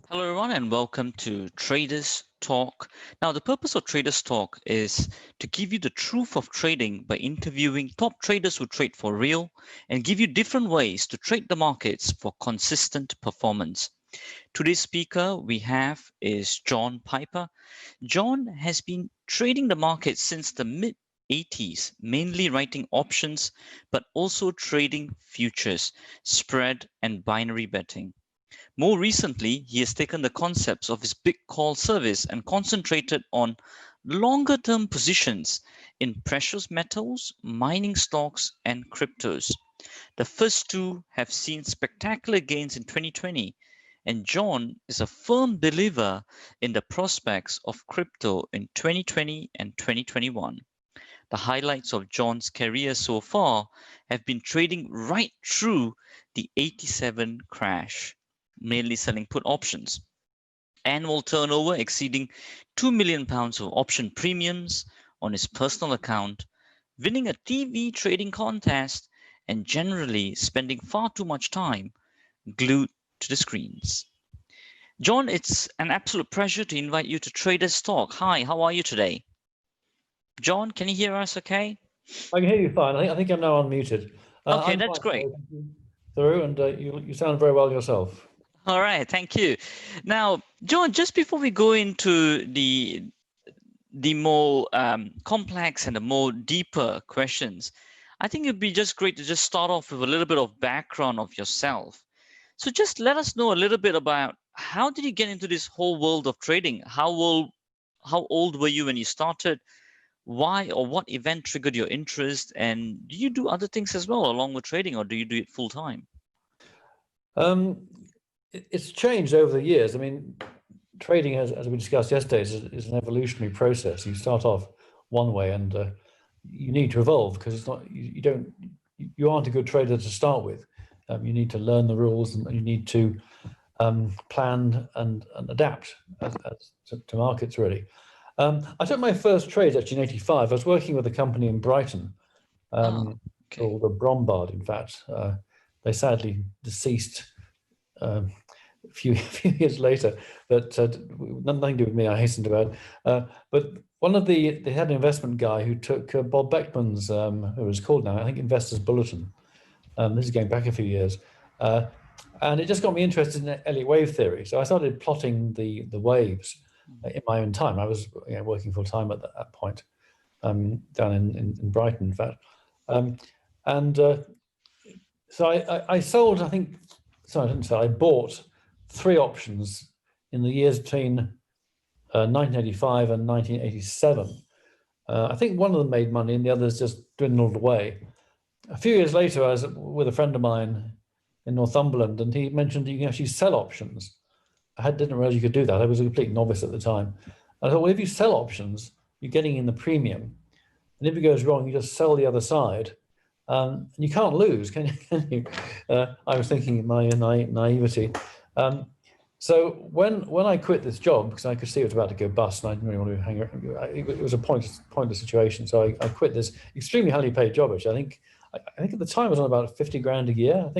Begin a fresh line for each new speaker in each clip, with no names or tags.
Hello, everyone, and welcome to Traders Talk. Now, the purpose of Traders Talk is to give you the truth of trading by interviewing top traders who trade for real and give you different ways to trade the markets for consistent performance. Today's speaker we have is John Piper. John has been trading the market since the mid 80s, mainly writing options, but also trading futures, spread, and binary betting. More recently, he has taken the concepts of his big call service and concentrated on longer term positions in precious metals, mining stocks, and cryptos. The first two have seen spectacular gains in 2020, and John is a firm believer in the prospects of crypto in 2020 and 2021. The highlights of John's career so far have been trading right through the 87 crash, mainly selling put options. Annual turnover exceeding £2 million of option premiums on his personal account, winning a TV trading contest, and generally spending far too much time glued to the screens. John, it's an absolute pleasure to invite you to Traders Talk. Hi, how are you today? John, can you hear us okay?
I can hear you fine. I think I'm now unmuted.
Okay, that's great.
Thiru, and you sound very well yourself.
All right, thank you. Now, John, just before we go into the more complex and the more deeper questions, I think it'd be just great to just start off with a little bit of background of yourself. So just let us know a little bit about how did you get into this whole world of trading? How old were you when you started? Why or what event triggered your interest? And do you do other things as well along with trading, or do you do it full time?
It's changed over the years. I mean, trading, as we discussed yesterday, is an evolutionary process. You start off one way, and you need to evolve because it's not you aren't a good trader to start with. You need to learn the rules, and you need to plan and adapt to markets, really. I took my first trade actually in '85. I was working with a company in Brighton called the Brombard. In fact, they sadly deceased a few years later, but nothing to do with me. I hasten to add. But they had an investment guy who took Bob Beckman's, who was called now, I think, Investors Bulletin. This is going back a few years. And it just got me interested in Elliott wave theory. So I started plotting the waves in my own time. I was working full time at that point, down in Brighton, in fact. So I sold, I think, sorry, I didn't sell, I bought 3 options in the years between 1985 and 1987. I think one of them made money and the others just dwindled away. A few years later, I was with a friend of mine in Northumberland, and he mentioned that you can actually sell options. I didn't realize you could do that. I was a complete novice at the time. I thought, well, if you sell options, you're getting in the premium. And if it goes wrong, you just sell the other side. And you can't lose, can you? I was thinking in my naivety. So when I quit this job, because I could see it was about to go bust, and I didn't really want to hang around, it was a pointless situation. So I quit this extremely highly paid job, which I think at the time it was on about 50 grand a year. I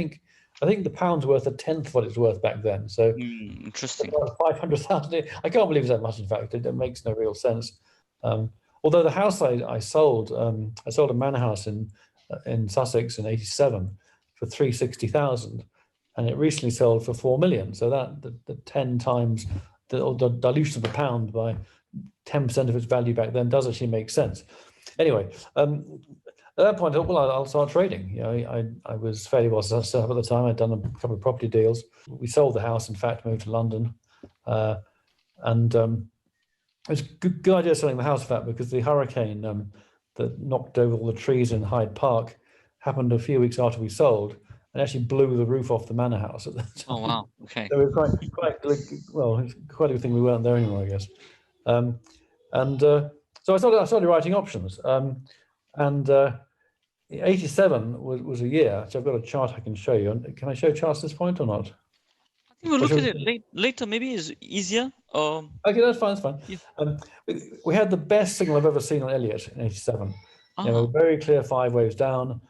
think the pound's worth a tenth what it's worth back then. So
interesting.
500,000. I can't believe it's that much. In fact, it makes no real sense. Although the house I sold a manor house in Sussex in '87 for 360,000, and it recently sold for 4 million. So that the 10 times the dilution of the pound by 10% of its value back then does actually make sense. Anyway. At that point, I thought, well, I'll start trading. I was fairly well set up at the time. I'd done a couple of property deals. We sold the house, in fact, moved to London. And it was a good idea selling the house, in fact, because the hurricane that knocked over all the trees in Hyde Park happened a few weeks after we sold and actually blew the roof off the manor house at the time.
Oh, wow. Okay.
So it was quite a good thing we weren't there anymore, I guess. So I started writing options. And 87 was a year. So I've got a chart I can show you. Can I show charts at this point or not?
I think we'll look at it later. Maybe it's easier.
Okay, that's fine. That's fine. Yeah. We had the best signal I've ever seen on Elliott in '87. Very clear 5 waves down,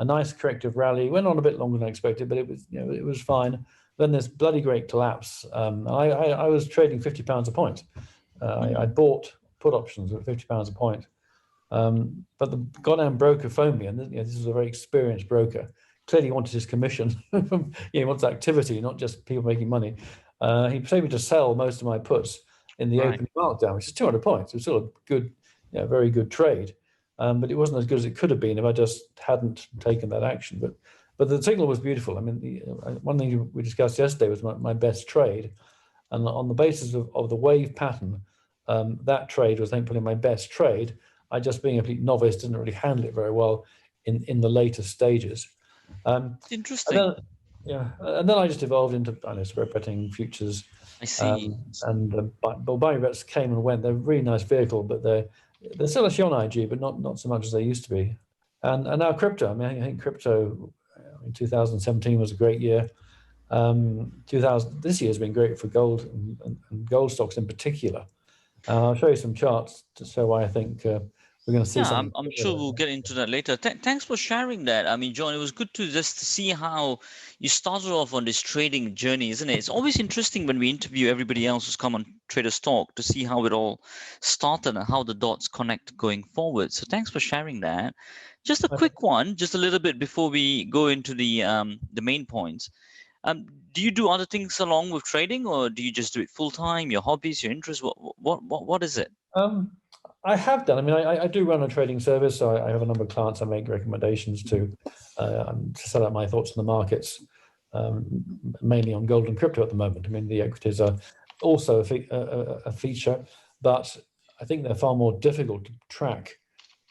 a nice corrective rally. Went on a bit longer than I expected, but it was, it was fine. Then this bloody great collapse. I was trading £50 a point. I bought put options at £50 a point. But the goddamn broker phoned me, and this is a very experienced broker. Clearly, he wanted his commission from, he wants activity, not just people making money. He paid me to sell most of my puts in the opening markdown, which is 200 points. It was still a good, very good trade, but it wasn't as good as it could have been if I just hadn't taken that action. But the signal was beautiful. I mean, one thing we discussed yesterday was my best trade, and on the basis of the wave pattern, that trade was then putting my best trade. I, just being a complete novice, didn't really handle it very well in the later stages.
Interesting.
And then I just evolved into spread betting, futures.
I see.
Buying bets came and went. They're a really nice vehicle, but they're still actually on IG, but not so much as they used to be. And now crypto. I mean, I think crypto in 2017 was a great year. This year has been great for gold and gold stocks in particular. I'll show you some charts to show why I think we're going to see something.
I'm sure we'll get into that later. Thanks for sharing that. I mean, John, it was good to just see how you started off on this trading journey, isn't it? It's always interesting when we interview everybody else who's come on Traders Talk to see how it all started and how the dots connect going forward. So thanks for sharing that. Just a quick one, just a little bit before we go into the main points. Do you do other things along with trading, or do you just do it full time? Your hobbies, your interests? What is it?
I have done. I mean, I do run a trading service, so I have a number of clients I make recommendations to sell out my thoughts on the markets, mainly on gold and crypto at the moment. I mean, the equities are also a feature, but I think they're far more difficult to track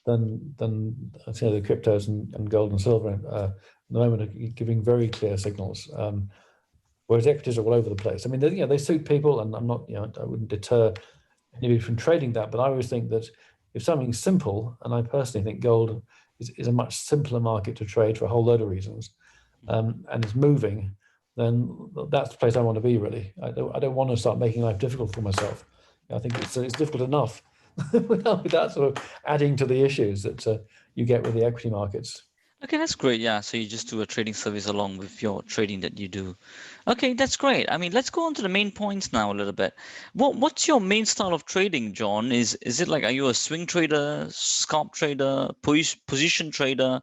than the cryptos and gold and silver at the moment are giving very clear signals. Whereas equities are all over the place. I mean, they suit people, and I'm not, I wouldn't deter anybody from trading that, but I always think that if something's simple, and I personally think gold is a much simpler market to trade for a whole load of reasons, and it's moving, then that's the place I want to be, really. I don't want to start making life difficult for myself. I think it's difficult enough without sort of adding to the issues that you get with the equity markets.
Okay, that's great. Yeah, so you just do a trading service along with your trading that you do. Okay, that's great. I mean, let's go on to the main points now a little bit. What's your main style of trading, John? Is it like, are you a swing trader, scalp trader, position trader?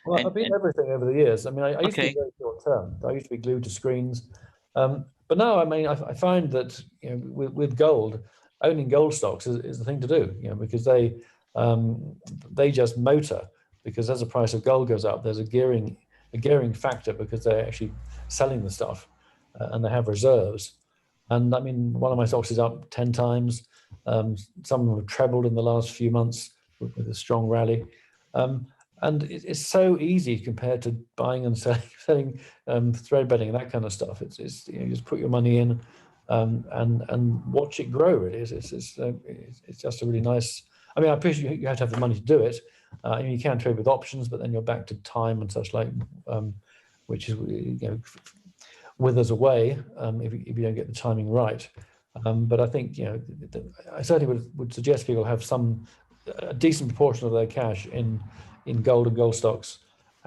Well, I've been everything over the years. I mean, I used to be very short term. I used to be glued to screens. But now, I mean, I find that with gold, owning gold stocks is the thing to do. Because they just motor. Because as the price of gold goes up, there's a gearing factor because they're actually selling the stuff and they have reserves. And I mean, one of my stocks is up 10 times. Some of them have trebled in the last few months with a strong rally. And it's so easy compared to buying and selling thread betting and that kind of stuff. It's you just put your money in and watch it grow. Really, it's just a really nice. I mean, I appreciate you have to have the money to do it. You can trade with options, but then you're back to time and such like, which is withers away if you don't get the timing right. But I think I certainly would suggest people have a decent proportion of their cash in gold and gold stocks,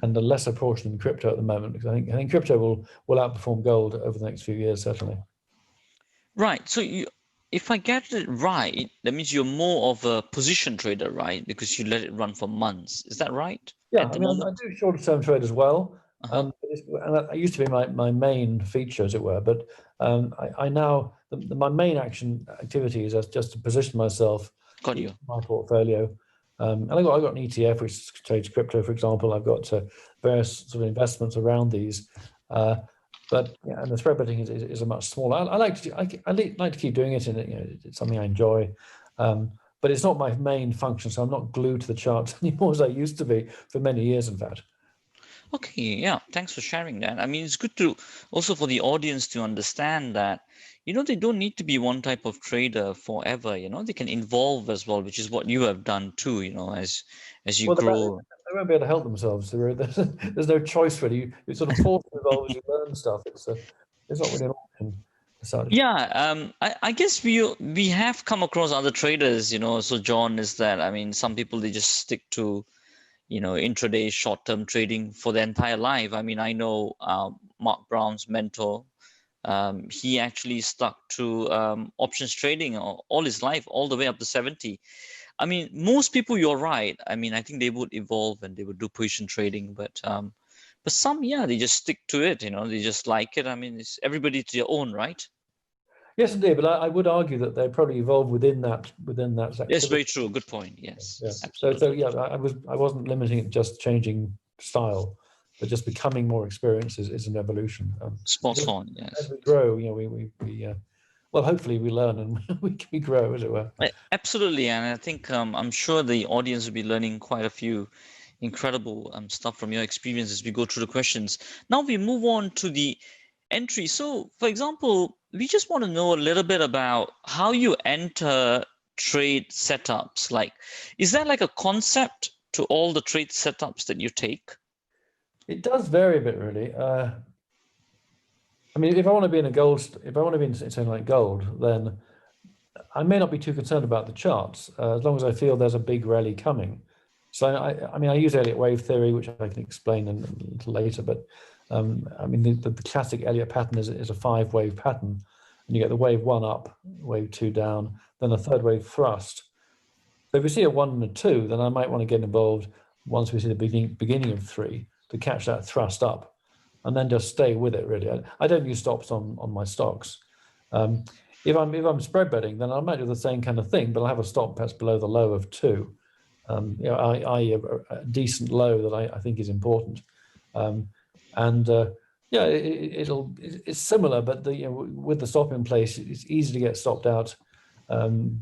and a lesser portion in crypto at the moment, because I think crypto will outperform gold over the next few years, certainly.
Right. So if I get it right, that means you're more of a position trader, right? Because you let it run for months. Is that right?
Yeah, I mean, I do shorter term trade as well. And that used to be my main feature, as it were. But I now, my main activity is just to position myself in my portfolio. And I got an ETF which trades crypto, for example. I've got various sort of investments around these. But and the spread betting is a much smaller. I like to keep doing it, and it's something I enjoy. But it's not my main function, so I'm not glued to the charts anymore as I used to be for many years, in fact.
Okay, yeah, thanks for sharing that. I mean, it's good to also for the audience to understand that, they don't need to be one type of trader forever. They can evolve as well, which is what you have done too, as you grow.
They won't be able to help themselves. There's no choice really. You sort of forced to evolve as you learn stuff. It's not really an option.
Yeah, I guess we have come across other traders, so John, is that, I mean, some people, they just stick to, intraday short-term trading for their entire life. I mean, I know Mark Brown's mentor. He actually stuck to options trading all his life, all the way up to 70. I mean, most people, you're right. I mean, I think they would evolve and they would do position trading, but some, yeah, they just stick to it. They just like it. I mean, it's everybody to their own, right?
Yes, indeed. But I would argue that they probably evolved within that activity.
Yes, very true. Good point. Yes,
Yeah.
absolutely.
So yeah, I wasn't limiting it just changing style, but just becoming more experienced is an evolution.
Spot on. Yes.
As we grow, well, hopefully we learn and we grow, as it were.
Absolutely, and I think I'm sure the audience will be learning quite a few incredible stuff from your experience as we go through the questions. Now we move on to the entry. So, for example, we just want to know a little bit about how you enter trade setups. Like, is there like a concept to all the trade setups that you take?
It does vary a bit, really. I mean, if I want to be in something like gold, then I may not be too concerned about the charts, as long as I feel there's a big rally coming. So I mean, I use Elliott wave theory, which I can explain a little later. But I mean, the classic Elliott pattern is a 5-wave pattern, and you get the wave 1 up, wave 2 down, then a third wave thrust. So if we see a 1 and a 2, then I might want to get involved once we see the beginning of 3 to catch that thrust up, and then just stay with it. Really, I don't use stops on my stocks. If I'm spread betting, then I might do the same kind of thing, but I'll have a stop perhaps below the low of 2. I.e. a decent low that I think is important. Yeah, it's similar, but with the stop in place, it's easy to get stopped out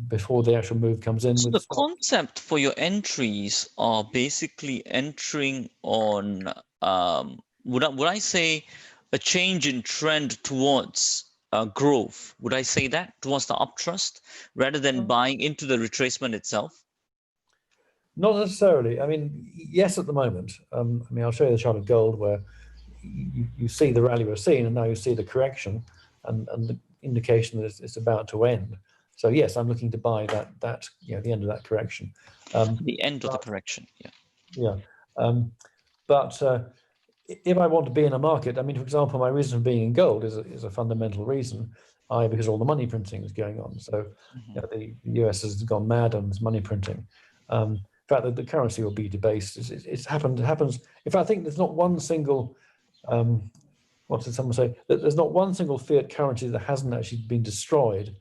before the actual move comes in.
So the concept for your entries are basically entering on, would I say, a change in trend towards growth? Would I say that towards the uptrust rather than buying into the retracement itself?
Not necessarily. I mean, yes, at the moment. I mean, I'll show you the chart of gold where you see the rally we're seeing, and now you see the correction and the indication that it's about to end. So yes, I'm looking to buy that the end of that correction.
The end of the correction, yeah.
Yeah. But if I want to be in a market, I mean, for example, my reason for being in gold is a fundamental reason, because all the money printing is going on. So the US has gone mad on this money printing. In fact, the currency will be debased. It happens. In fact, I think there's not one single, what did someone say? There's not one single fiat currency that hasn't actually been destroyed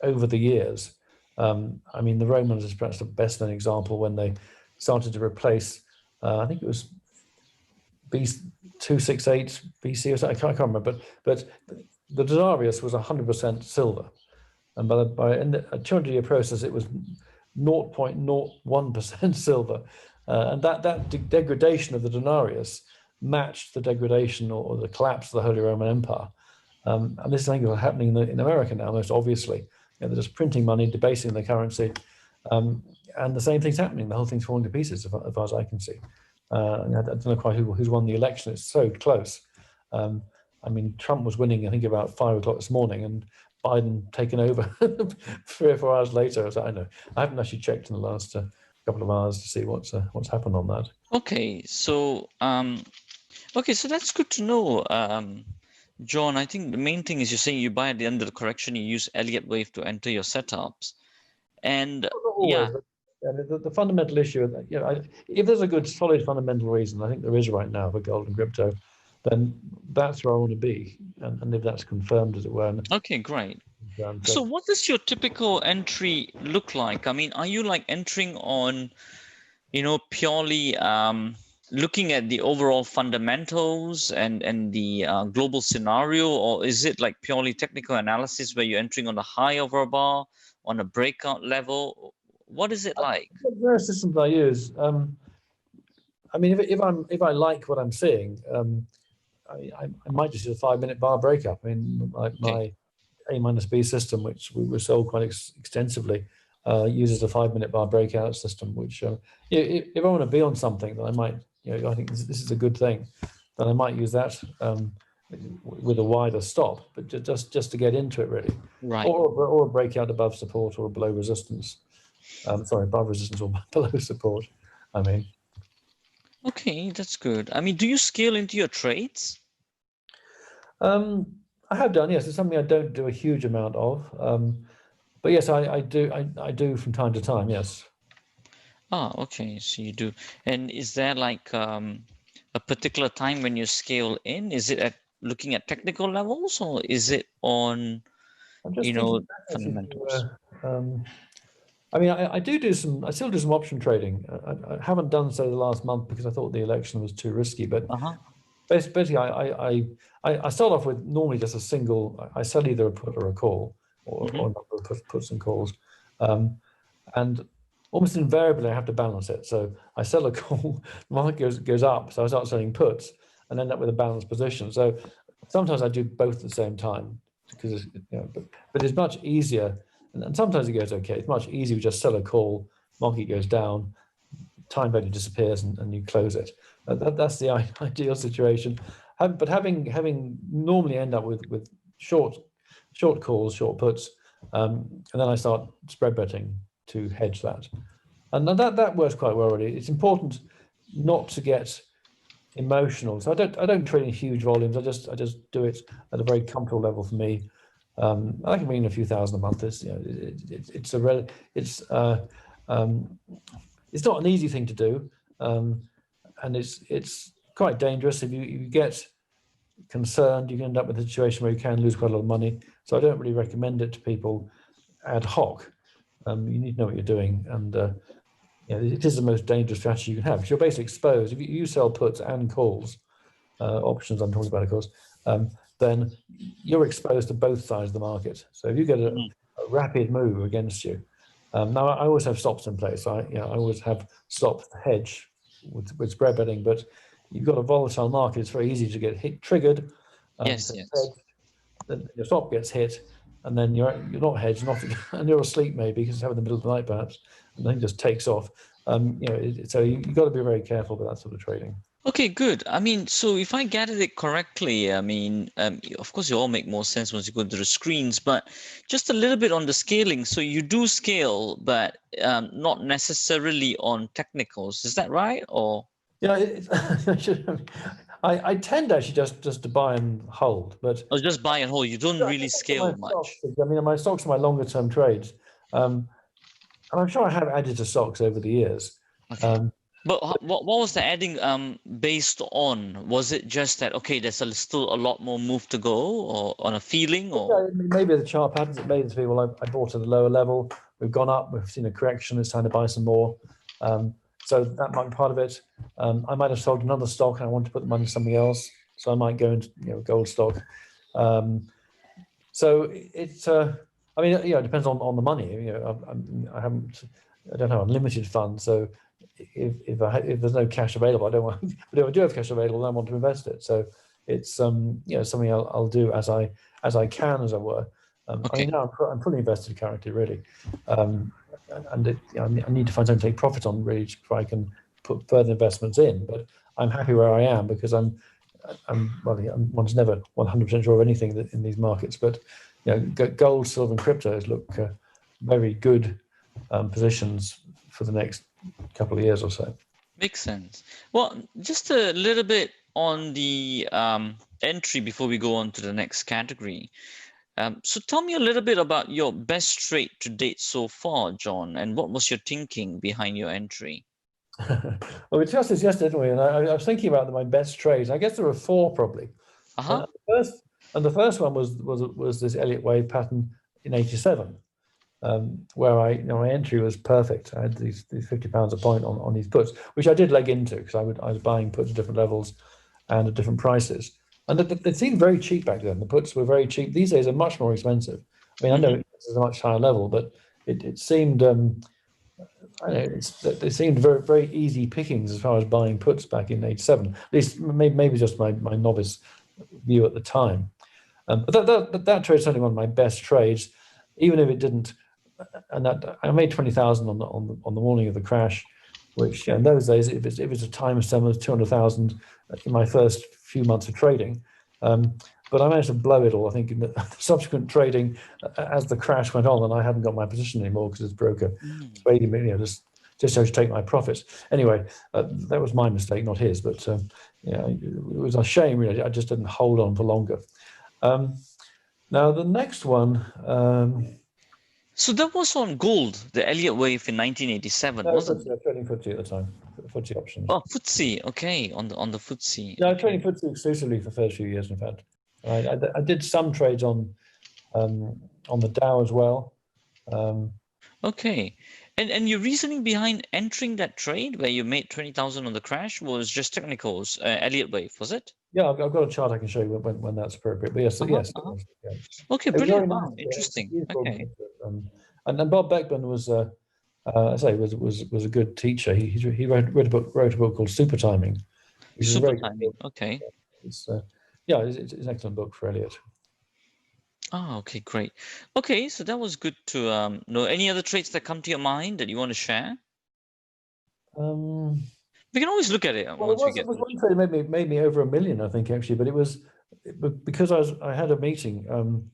over the years. I mean, the Romans is perhaps the best known example when they started to replace, I think it was B268 BC or something, I can't remember, but the denarius was 100% silver. And by a 200-year process, it was 0.01% silver. And that degradation of the denarius matched the degradation or the collapse of the Holy Roman Empire. And this is something that's happening in America now, most obviously. They're just printing money, debasing the currency. And the same thing's happening. The whole thing's falling to pieces, as far as I can see. I don't know quite who's won the election. It's so close. I mean, Trump was winning, I think, about 5 o'clock this morning, and Biden taken over 3 or 4 hours later. So I know I haven't actually checked in the last couple of hours to see what's happened on that.
Okay, so so that's good to know, John. I think the main thing is you're saying you buy at the end of the correction. You use Elliott wave to enter your setups, and
always, the fundamental issue, if there's a good solid fundamental reason, I think there is right now for gold and crypto, then that's where I want to be, and if that's confirmed, as it were.
Okay, great. So what does your typical entry look like? I mean, are you like entering on, purely looking at the overall fundamentals and the global scenario, or is it like purely technical analysis where you're entering on the high of a bar, on a breakout level? What is it like?
There are systems I use. I mean, if I like what I'm seeing, I might just use a 5-minute bar breakup. I mean, my A minus B system, which we were sold quite extensively, uses a 5-minute bar breakout system. Which, if I want to be on something, then I might, I think this is a good thing, then I might use that with a wider stop, but just to get into it, really.
Right.
Or a breakout above support or below resistance. Sorry, above resistance or below support. I mean.
Okay, that's good. I mean, do you scale into your trades?
I have done, yes. It's something I don't do a huge amount of, but yes, I do. I do from time to time. Yes.
Ah, okay, so you do. And is there like a particular time when you scale in? Is it at looking at technical levels, or is it on,
I'm just thinking back actually
fundamentals?
I mean, I do some. I still do some option trading. I haven't done so the last month because I thought the election was too risky. But
Uh-huh.
basically, I start off with normally just a single. I sell either a put or a call, or a number of puts and calls, um, and almost invariably I have to balance it. So I sell a call, the market goes up, so I start selling puts and end up with a balanced position. So sometimes I do both at the same time because it's, but it's much easier. And sometimes it goes okay. It's much easier to just sell a call, market goes down, time value disappears, and you close it. That's the ideal situation. But having normally end up with short calls, short puts, and then I start spread betting to hedge that, and that works quite well already. It's important not to get emotional. So I don't trade in huge volumes. I just do it at a very comfortable level for me. I can mean a few thousand a month. It's not an easy thing to do, and it's quite dangerous. If you get concerned, you can end up with a situation where you can lose quite a lot of money. So I don't really recommend it to people ad hoc. You need to know what you're doing, and it is the most dangerous strategy you can have because you're basically exposed. If you sell puts and calls, options I'm talking about, of course, then you're exposed to both sides of the market. So if you get a rapid move against you, now I always have stops in place. I always have stops to hedge with spread betting, but you've got a volatile market. It's very easy to get triggered.
Yes,
To
yes.
hedge, then your stop gets hit, and then you're not hedged, and you're asleep maybe because it's having the middle of the night perhaps, and then it just takes off. So you've got to be very careful with that sort of trading.
Okay, good. I mean, so if I gathered it correctly, I mean, of course, you all make more sense once you go to the screens, but just a little bit on the scaling. So you do scale, but not necessarily on technicals. Is that right? Or
Yeah, I tend actually just to buy and hold, but
just buy and hold? You don't
I
really
think my
scale
stocks.
much.
I mean, my stocks are my longer term trades, and I'm sure I have added to stocks over the years.
Okay.
Um,
But what was the adding based on? Was it just that, okay, there's still a lot more move to go, or on a feeling, or?
Yeah, maybe the chart patterns it made it to be, well, I bought at a lower level. We've gone up. We've seen a correction. It's time to buy some more. So that might be part of it. I might have sold another stock and I want to put the money in something else. So I might go into gold stock. So it's I mean, it depends on the money. I don't have unlimited funds. So if there's no cash available, I don't want. But if I do have cash available, then I want to invest it. So it's something I'll do as I can, as it were. I
Okay.
mean, now I'm fully invested currently, really, and I need to find something to take profit on, really, before I can put further investments in. But I'm happy where I am because one's never 100% sure of anything in these markets, but gold, silver, and cryptos look very good positions for the next couple of years or so.
Makes sense. Well, just a little bit on the entry before we go on to the next category. So tell me a little bit about your best trade to date so far, John, and what was your thinking behind your entry?
Well, we discussed this yesterday, didn't we? And I was thinking about my best trades. I guess there were four probably.
Uh-huh.
The first one was this Elliott wave pattern in '87, where my entry was perfect. I had these £50 a point on these puts, which I did leg into because I was buying puts at different levels and at different prices, and they seemed very cheap back then. The puts were very cheap. These days are much more expensive. I mean, I know it's a much higher level, but it seemed I don't know, they seemed very very easy pickings as far as buying puts back in '87. At least maybe just my novice view at the time. But that trade is certainly one of my best trades, even if it didn't. And that I made 20,000 on the morning of the crash, which in those days, if it's a time sum of 200,000 in my first few months of trading. But I managed to blow it all, I think, in the subsequent trading as the crash went on, and I hadn't got my position anymore because this broker trading me, just just so to take my profits. Anyway, that was my mistake, not his. But it was a shame, really. I just didn't hold on for longer. Now the next one.
So that was on gold, the Elliott wave in 1987,
No,
wasn't it?
I was trading FTSE at the time, FTSE options.
Oh, FTSE, okay, on the FTSE.
Yeah, I was
Okay.
trading FTSE exclusively for the first few years, in fact. I did some trades on the Dow as well.
Okay. And your reasoning behind entering that trade where you made 20,000 on the crash was just technicals, Elliott wave, was it?
Yeah, I've got a chart I can show you when that's appropriate. But yes,
Uh-huh,
yes, it
uh-huh.
was, yeah.
Okay,
It was very
brilliant.
nice.
Wow, interesting.
Beautiful.
Okay.
And Bob Beckman was, I say, was a good teacher. He wrote a book called Super Timing, which is a
Super
very good
timing.
book.
Okay.
It's an excellent book for Elliott.
Ah, okay, great. Okay, so that was good to know. Any other traits that come to your mind that you want to share? We can always look at it
Well,
once we
it
get
was
through.
one trade that made me over $1 million, I think, actually. But it was because I had a meeting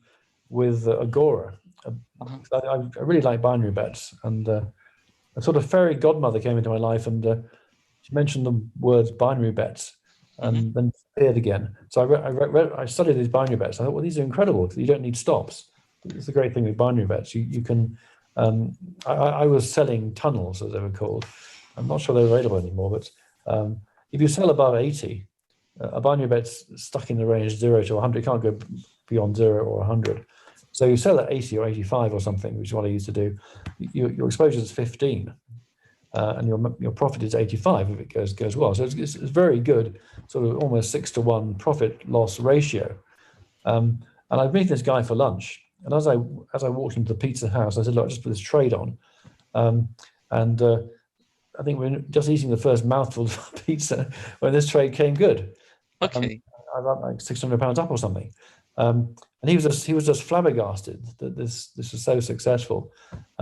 with Agora.
Uh-huh.
I really like binary bets, and a sort of fairy godmother came into my life, and she mentioned the words binary bets, and then disappeared again. So I studied these binary bets. I thought, well, these are incredible. You don't need stops. It's the great thing with binary bets. You can. I was selling tunnels, as they were called. I'm not sure they're available anymore, but if you sell above 80, a binary bet's stuck in the range 0 to 100. It can't go beyond 0 or 100. So you sell at 80 or 85 or something, which is what I used to do. Your exposure is 15, and your profit is 85 if it goes well. So it's very good, sort of almost 6-to-1 profit loss ratio. And I've met this guy for lunch, and as I walked into the pizza house, I said, "Look, I just put this trade on," and I think we're just eating the first mouthful of pizza when this trade came good.
Okay.
I got like £600 up or something, and he was just flabbergasted that this was so successful,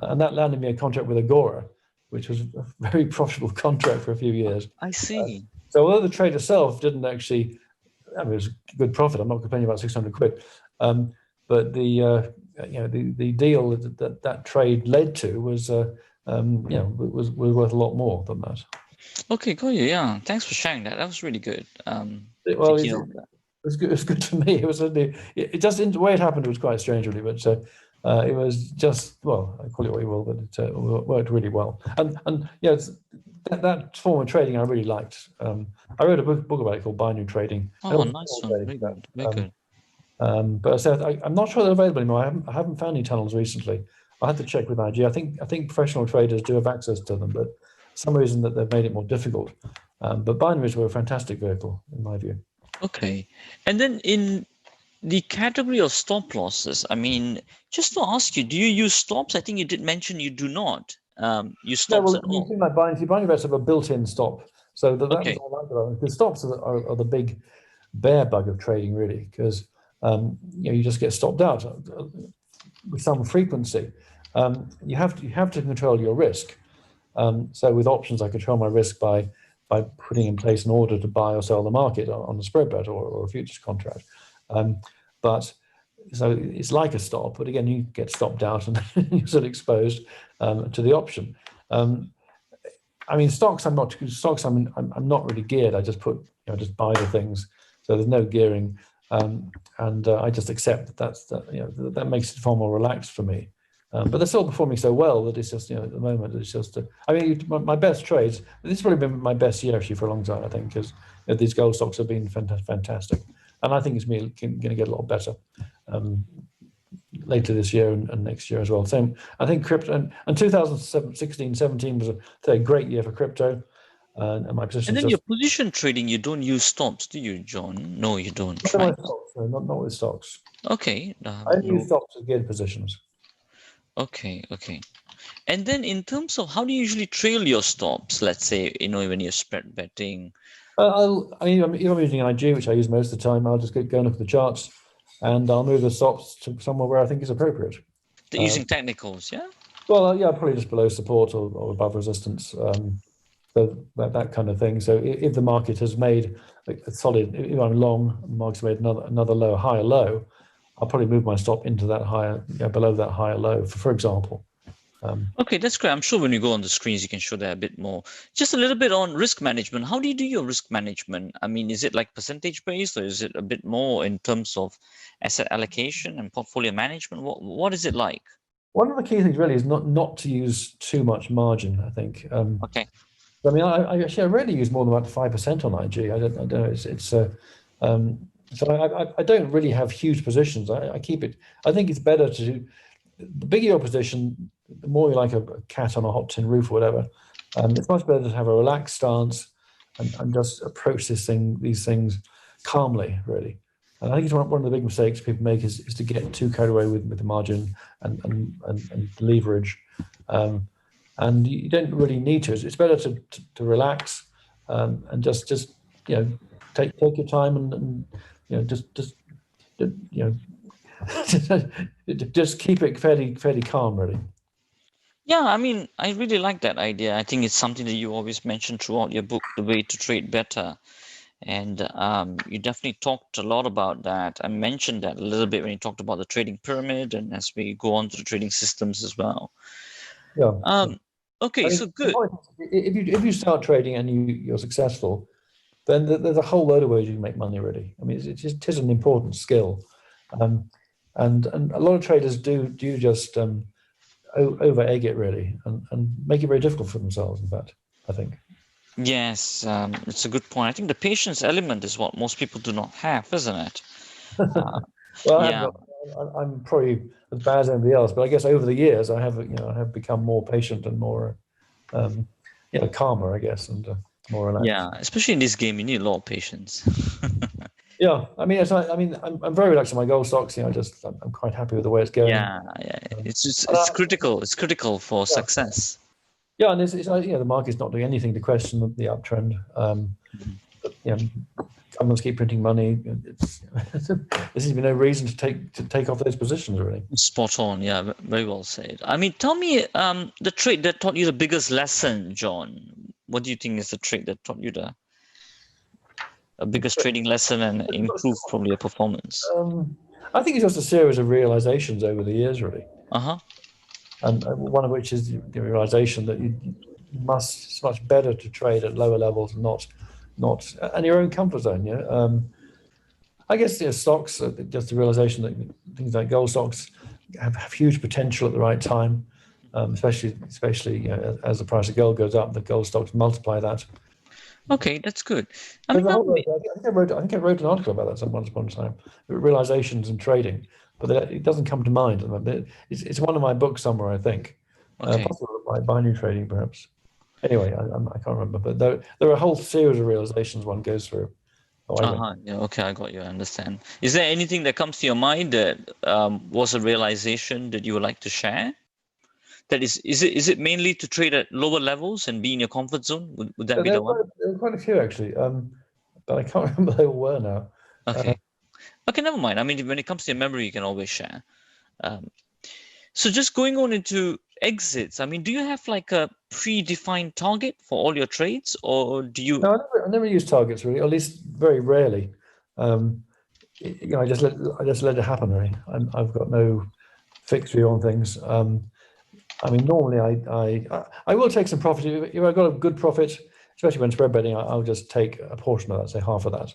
and that landed me a contract with Agora, which was a very profitable contract for a few years.
I see.
So although the trade itself didn't actually, I mean, it was a good profit. I'm not complaining about 600 quid, but the deal that trade led to was was worth a lot more than that.
Okay, got you. Yeah, thanks for sharing that. That was really good.
Well,
To hear
it
all that.
was good. It was good for me. It was it just the way it happened was quite strange, really. But it was just, well, I call it what you will, but it worked really well. And yeah, that form of trading I really liked. I wrote a book about it called Binary Trading.
Oh, nice one. Very good. Very good.
But I said I'm not sure they're available anymore. I haven't found any tunnels recently. I had to check with IG. I think professional traders do have access to them, but for some reason that they've made it more difficult. But binaries were a fantastic vehicle in my view.
Okay. And then in the category of stop losses, I mean, just to ask you, do you use stops? I think you did mention you do not use
No,
stops
well,
at
you
all.
think like binary bets have a built-in stop, so that was
Okay.
what I liked about it. The stops are the big bear bug of trading, really, because you just get stopped out with some frequency. You have to control your risk. So with options, I control my risk by putting in place an order to buy or sell the market on a spread bet or a futures contract. But so it's like a stop, but again, you get stopped out and you're sort of exposed to the option. I mean, stocks. I'm not really geared. I just just buy the things. So there's no gearing, and I just accept that makes it far more relaxed for me. But they're still performing so well that it's just at the moment it's just. I mean, my best trades. This has probably been my best year actually for a long time. I think because these gold stocks have been fantastic, and I think it's going to get a lot better later this year and next year as well. Same, I think crypto and 2016-17 was a great year for crypto, and my position.
And then
Just
your position trading, you don't use stops, do you, John? No, you don't,
not
right?
with stocks, no, not with stocks.
Okay.
I only use
No.
stocks as geared positions.
Okay. Okay. And then in terms of how do you usually trail your stops? Let's say, when you're spread betting.
If I'm using IG, which I use most of the time, I'll just go and look at the charts, and I'll move the stops to somewhere where I think is appropriate.
They're using technicals, yeah?
Well, yeah, probably just below support or above resistance. So that kind of thing. So if the market has made a solid, if I'm long, the market's made another low, higher low, I'll probably move my stop into that higher, below that higher low, for example.
Okay, that's great. I'm sure when you go on the screens, you can show that a bit more. Just a little bit on risk management. How do you do your risk management? I mean, is it like percentage based, or is it a bit more in terms of asset allocation and portfolio management? What is it like?
One of the key things really is not to use too much margin, I think.
Okay.
I mean, I actually I rarely use more than about 5% on IG. I don't know. So I don't really have huge positions. I keep it. I think it's better to the bigger your position, the more you're like a cat on a hot tin roof or whatever. It's much better to have a relaxed stance and just approach these things calmly, really. And I think it's one of the big mistakes people make is to get too carried away with the margin and leverage. And you don't really need to. It's better to relax and just take your time and just keep it fairly calm, really.
Yeah, I mean, I really like that idea. I think it's something that you always mention throughout your book, The Way to Trade Better. And you definitely talked a lot about that. I mentioned that a little bit when you talked about the trading pyramid and as we go on to the trading systems as well.
Yeah.
Okay,
I mean,
so good.
if you start trading and you're successful, then there's a whole load of ways you can make money. Really, I mean, it is an important skill, and a lot of traders do just over egg it really, and make it very difficult for themselves. In fact, I think.
Yes, it's a good point. I think the patience element is what most people do not have, isn't it?
Well,
Yeah.
I'm probably as bad as anybody else, but I guess over the years I have become more patient and more, calmer, I guess, and more relaxed.
Yeah, especially in this game, you need a lot of patience.
Yeah, I mean, I'm very relaxed on my gold stocks. I'm quite happy with the way it's going.
Yeah, it's critical. It's critical for
Yeah.
success.
Yeah, and the market's not doing anything to question the uptrend. Governments keep printing money. There seems to be no reason to take off those positions, really.
Spot on. Yeah, very well said. I mean, tell me, the trade that taught you the biggest lesson, John. What do you think is the trade that taught you the biggest trading lesson and improved probably your performance?
I think it's just a series of realizations over the years, really.
Uh-huh.
And one of which is the realization that it's much better to trade at lower levels, not and your own comfort zone. I guess stocks, just the realization that things like gold stocks have huge potential at the right time, especially as the price of gold goes up, the gold stocks multiply that.
Okay, that's good. I mean,
I think I wrote an article about that once upon a time, realizations in trading, but it doesn't come to mind. It's one of my books somewhere, I think.
okay.
Possibly by binary trading, perhaps. Anyway, I can't remember, but there are a whole series of realizations one goes through.
Yeah, okay, I got you. I understand. Is there anything that comes to your mind that was a realization that you would like to share? That is it mainly to trade at lower levels and be in your comfort zone? Would that be the one?
There were quite a few actually, but I can't remember they all were now.
Okay. Okay, never mind. I mean, when it comes to your memory, you can always share. So just going on into exits, I mean, do you have like a predefined target for all your trades, or do you?
No, I never use targets really, or at least very rarely. I just let it happen really. I've got no fixed view on things. I mean, normally I will take some profit if I've got a good profit, especially when spread betting. I'll just take a portion of that, say half of that.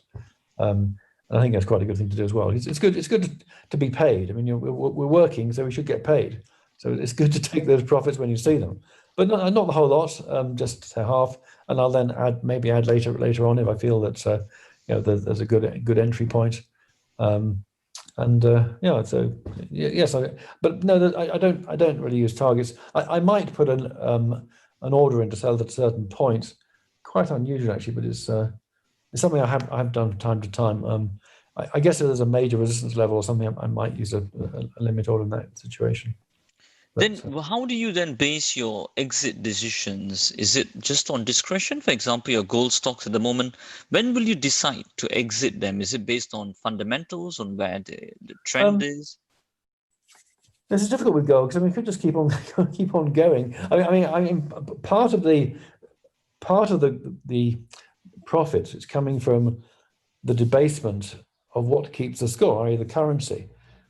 And I think that's quite a good thing to do as well. It's good to be paid. I mean, we're working, so we should get paid. So it's good to take those profits when you see them, but not the whole lot. Just say half, and I'll then add later on if I feel that there's a good entry point. So yes, but no, I don't really use targets. I might put an order in to sell at a certain point. Quite unusual actually, but it's something I've done from time to time. I guess if there's a major resistance level or something, I might use a limit order in that situation.
Then how do you then base your exit decisions? Is it just on discretion? For example, your gold stocks at the moment, when will you decide to exit them? Is it based on fundamentals, on where the trend is?
This is difficult with gold because we could just keep on going. I mean, part of the profit is coming from the debasement of what keeps the score, i.e., the currency.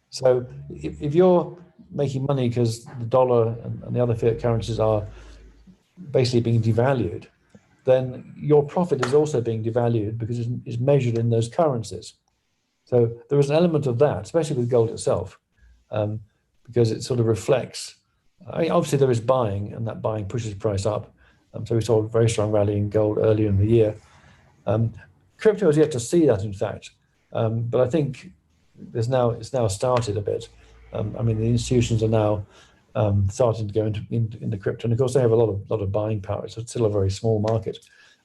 So if you're making money because the dollar and the other fiat currencies are basically being devalued, then your profit is also being devalued because it's measured in those currencies. So there is an element of that, especially with gold itself, because it sort of reflects. I mean, obviously, there is buying, and that buying pushes the price up. So we saw a very strong rally in gold earlier in the year. Crypto has yet to see that, in fact, but I think it's now started a bit. I mean, the institutions are now starting to go into crypto, and of course they have a lot of buying power. It's still a very small market.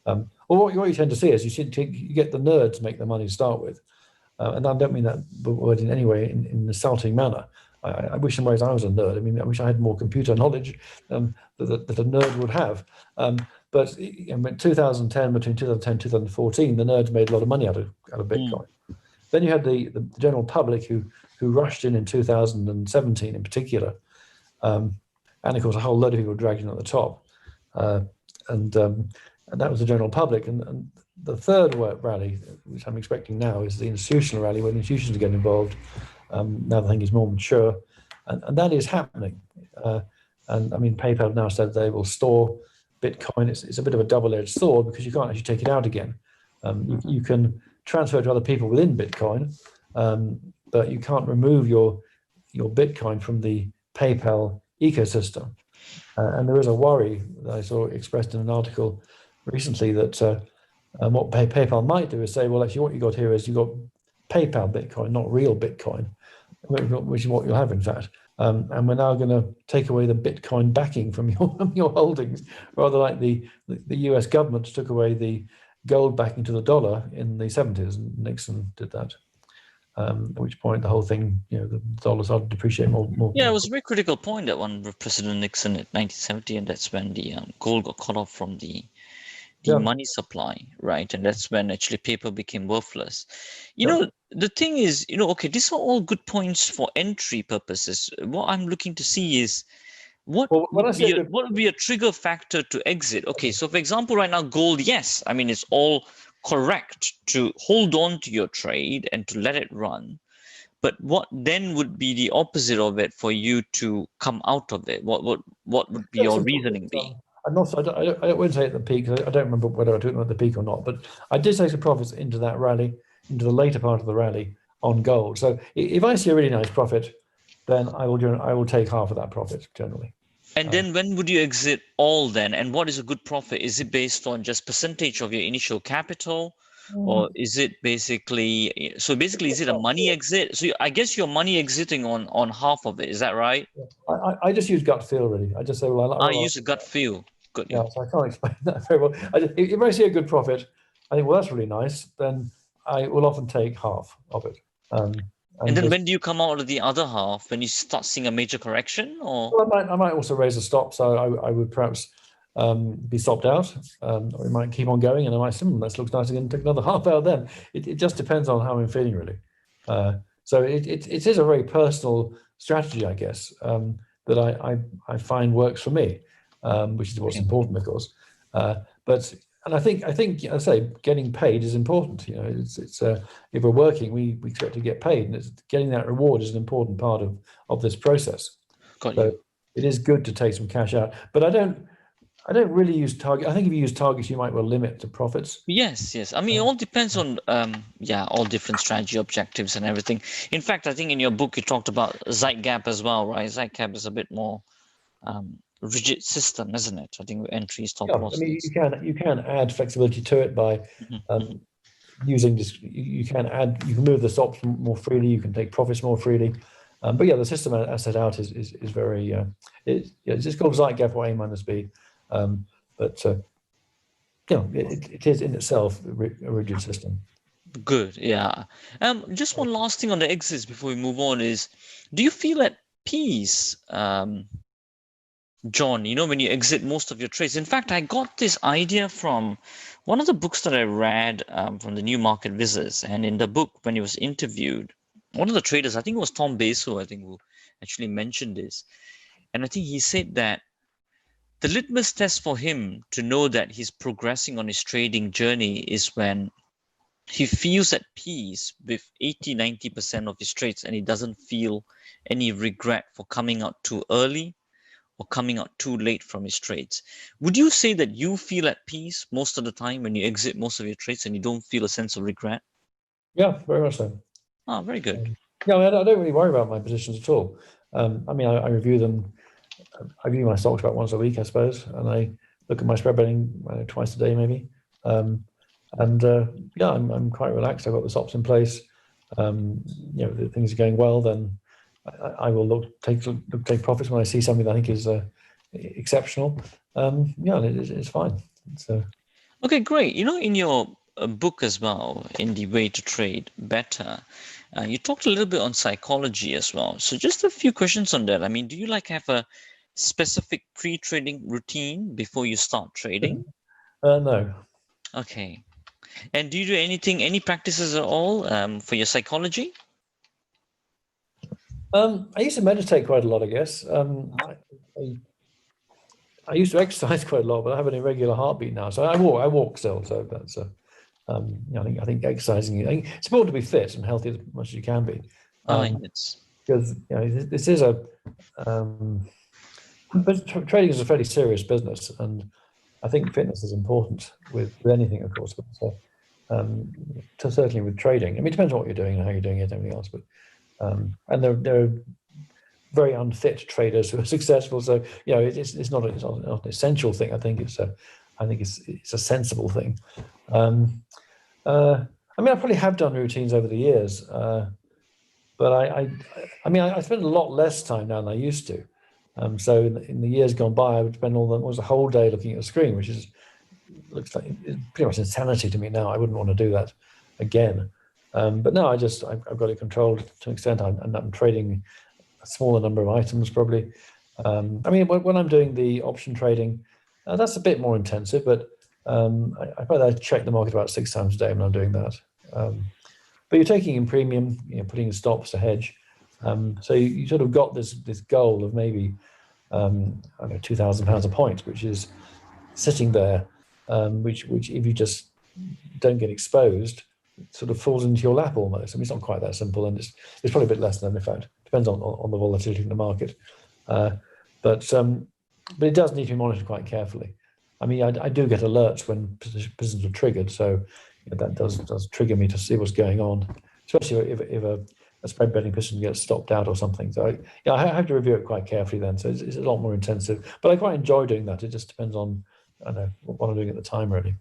Well, what you tend to see is you get the nerds make the money to start with, and I don't mean that word in any way in an insulting manner. I wish in ways I was a nerd. I mean, I wish I had more computer knowledge that a nerd would have. But in 2010, between 2010 and 2014, the nerds made a lot of money out of Bitcoin. Then you had the general public who rushed in 2017 in particular, and of course a whole load of people dragged in at the top, and that was the general public. And the third rally, which I'm expecting now, is the institutional rally, where the institutions get involved. Now the thing is more mature, and that is happening. And I mean, PayPal now said they will store Bitcoin. It's a bit of a double-edged sword because you can't actually take it out again. You can transfer to other people within Bitcoin, but you can't remove your Bitcoin from the PayPal ecosystem. And there is a worry that I saw expressed in an article recently that what PayPal might do is say, well, actually, what you got here is you got PayPal Bitcoin, not real Bitcoin, which is what you'll have, in fact. And we're now going to take away the Bitcoin backing from your holdings, rather like the US government took away the gold backing to the dollar in the 70s, and Nixon did that. At which point the whole thing, the dollar started to depreciate more.
Yeah, it was a very critical point that one with President Nixon in 1970, and that's when the gold got cut off from the money supply, right? And that's when actually paper became worthless. You know, the thing is, okay, these are all good points for entry purposes. What I'm looking to see is what would be a trigger factor to exit? Okay, so for example, right now, gold, yes, I mean, it's all correct to hold on to your trade and to let it run. But what then would be the opposite of it for you to come out of it? What would be your reasoning be?
I wouldn't say at the peak. I don't remember whether I took them at the peak or not, but I did take some profits into that rally, into the later part of the rally on gold. So if I see a really nice profit, then I will take half of that profit generally.
And then when would you exit all then? And what is a good profit? Is it based on just percentage of your initial capital? Or is it basically is it a money exit? So I guess you're money exiting on half of it. Is that right?
I just use gut feel, really. I just say, well,
I use a gut feel. Good.
Yeah, so I can't explain that very well. If I see a good profit, I think, well, that's really nice. Then I will often take half of it.
And then when do you come out of the other half? When you start seeing a major correction, or
well, I might also raise a stop. So I would perhaps be stopped out, or it might keep on going, and I might say, this looks nice again, take another half out. Then it just depends on how I'm feeling, really. So it is a very personal strategy, I guess, that I find works for me, which is what's important, of course. But I think as I say, getting paid is important. It's if we're working, we expect to get paid, and getting that reward is an important part of this process. So it is good to take some cash out, but I don't really use target. I think if you use targets, you might well limit the profits.
Yes. I mean, it all depends on all different strategy objectives and everything. In fact, I think in your book you talked about Zeitgap as well, right? Zeitgap is a bit more rigid system, isn't it? I think entry stop loss.
I mean, you can add flexibility to it by using this. You can move the stops more freely. You can take profits more freely. But yeah, the system as set out is very. It's called Zeitgap or A minus B. But it is in itself a rigid system.
Good, yeah. Just one last thing on the exits before we move on is, do you feel at peace, John, when you exit most of your trades? In fact, I got this idea from one of the books that I read from the New Market Wizards. And in the book, when he was interviewed, one of the traders, I think it was Tom Baso, who actually mentioned this. And I think he said that the litmus test for him to know that he's progressing on his trading journey is when he feels at peace with 80-90% of his trades, and he doesn't feel any regret for coming out too early or coming out too late from his trades. Would you say that you feel at peace most of the time when you exit most of your trades and you don't feel a sense of regret?
Yeah, very much so.
Ah, very good.
Yeah, I don't really worry about my positions at all. I mean, I review them. I review my stocks about once a week, I suppose, and I look at my spread betting twice a day, maybe. Yeah, I'm quite relaxed. I've got the stops in place. The things are going well. Then I will take profits when I see something that I think is exceptional. Yeah, and it's fine. So.
Okay, great. In your book as well, in The Way to Trade Better, you talked a little bit on psychology as well. So just a few questions on that. I mean, do you have a specific pre-trading routine before you start trading?
No.
Okay. And do you do any practices at all for your psychology?
I used to meditate quite a lot, I guess. I used to exercise quite a lot, but I have an irregular heartbeat now, so I walk still. So that's I think exercising. I think it's important to be fit and healthy as much as you can be,
Yes.
because this is but trading is a fairly serious business, and I think fitness is important with anything, of course. But certainly with trading, I mean, it depends on what you're doing and how you're doing it, and everything else. But and there are very unfit traders who are successful. So it's not an essential thing. I think it's a sensible thing. I mean, I probably have done routines over the years, but I mean, I spend a lot less time now than I used to. So in the years gone by, I would spend almost a whole day looking at a screen, which looks like pretty much insanity to me now. I wouldn't want to do that again. But no, I've got it controlled to an extent. I'm trading a smaller number of items probably. I mean, when I'm doing the option trading, that's a bit more intensive, but I probably check the market about 6 times a day when I'm doing that. But you're taking in premium, putting in stops to hedge. So you sort of got this goal of maybe I don't know, £2,000 a point, which is sitting there, which if you just don't get exposed, it sort of falls into your lap almost. I mean, it's not quite that simple, and it's probably a bit less than that, in fact. Depends on the volatility in the market. But it does need to be monitored quite carefully. I mean, I do get alerts when positions are triggered, so that does trigger me to see what's going on, especially if a spread betting position gets stopped out or something. So I have to review it quite carefully then. So it's a lot more intensive, but I quite enjoy doing that. It just depends on what I'm doing at the time, really.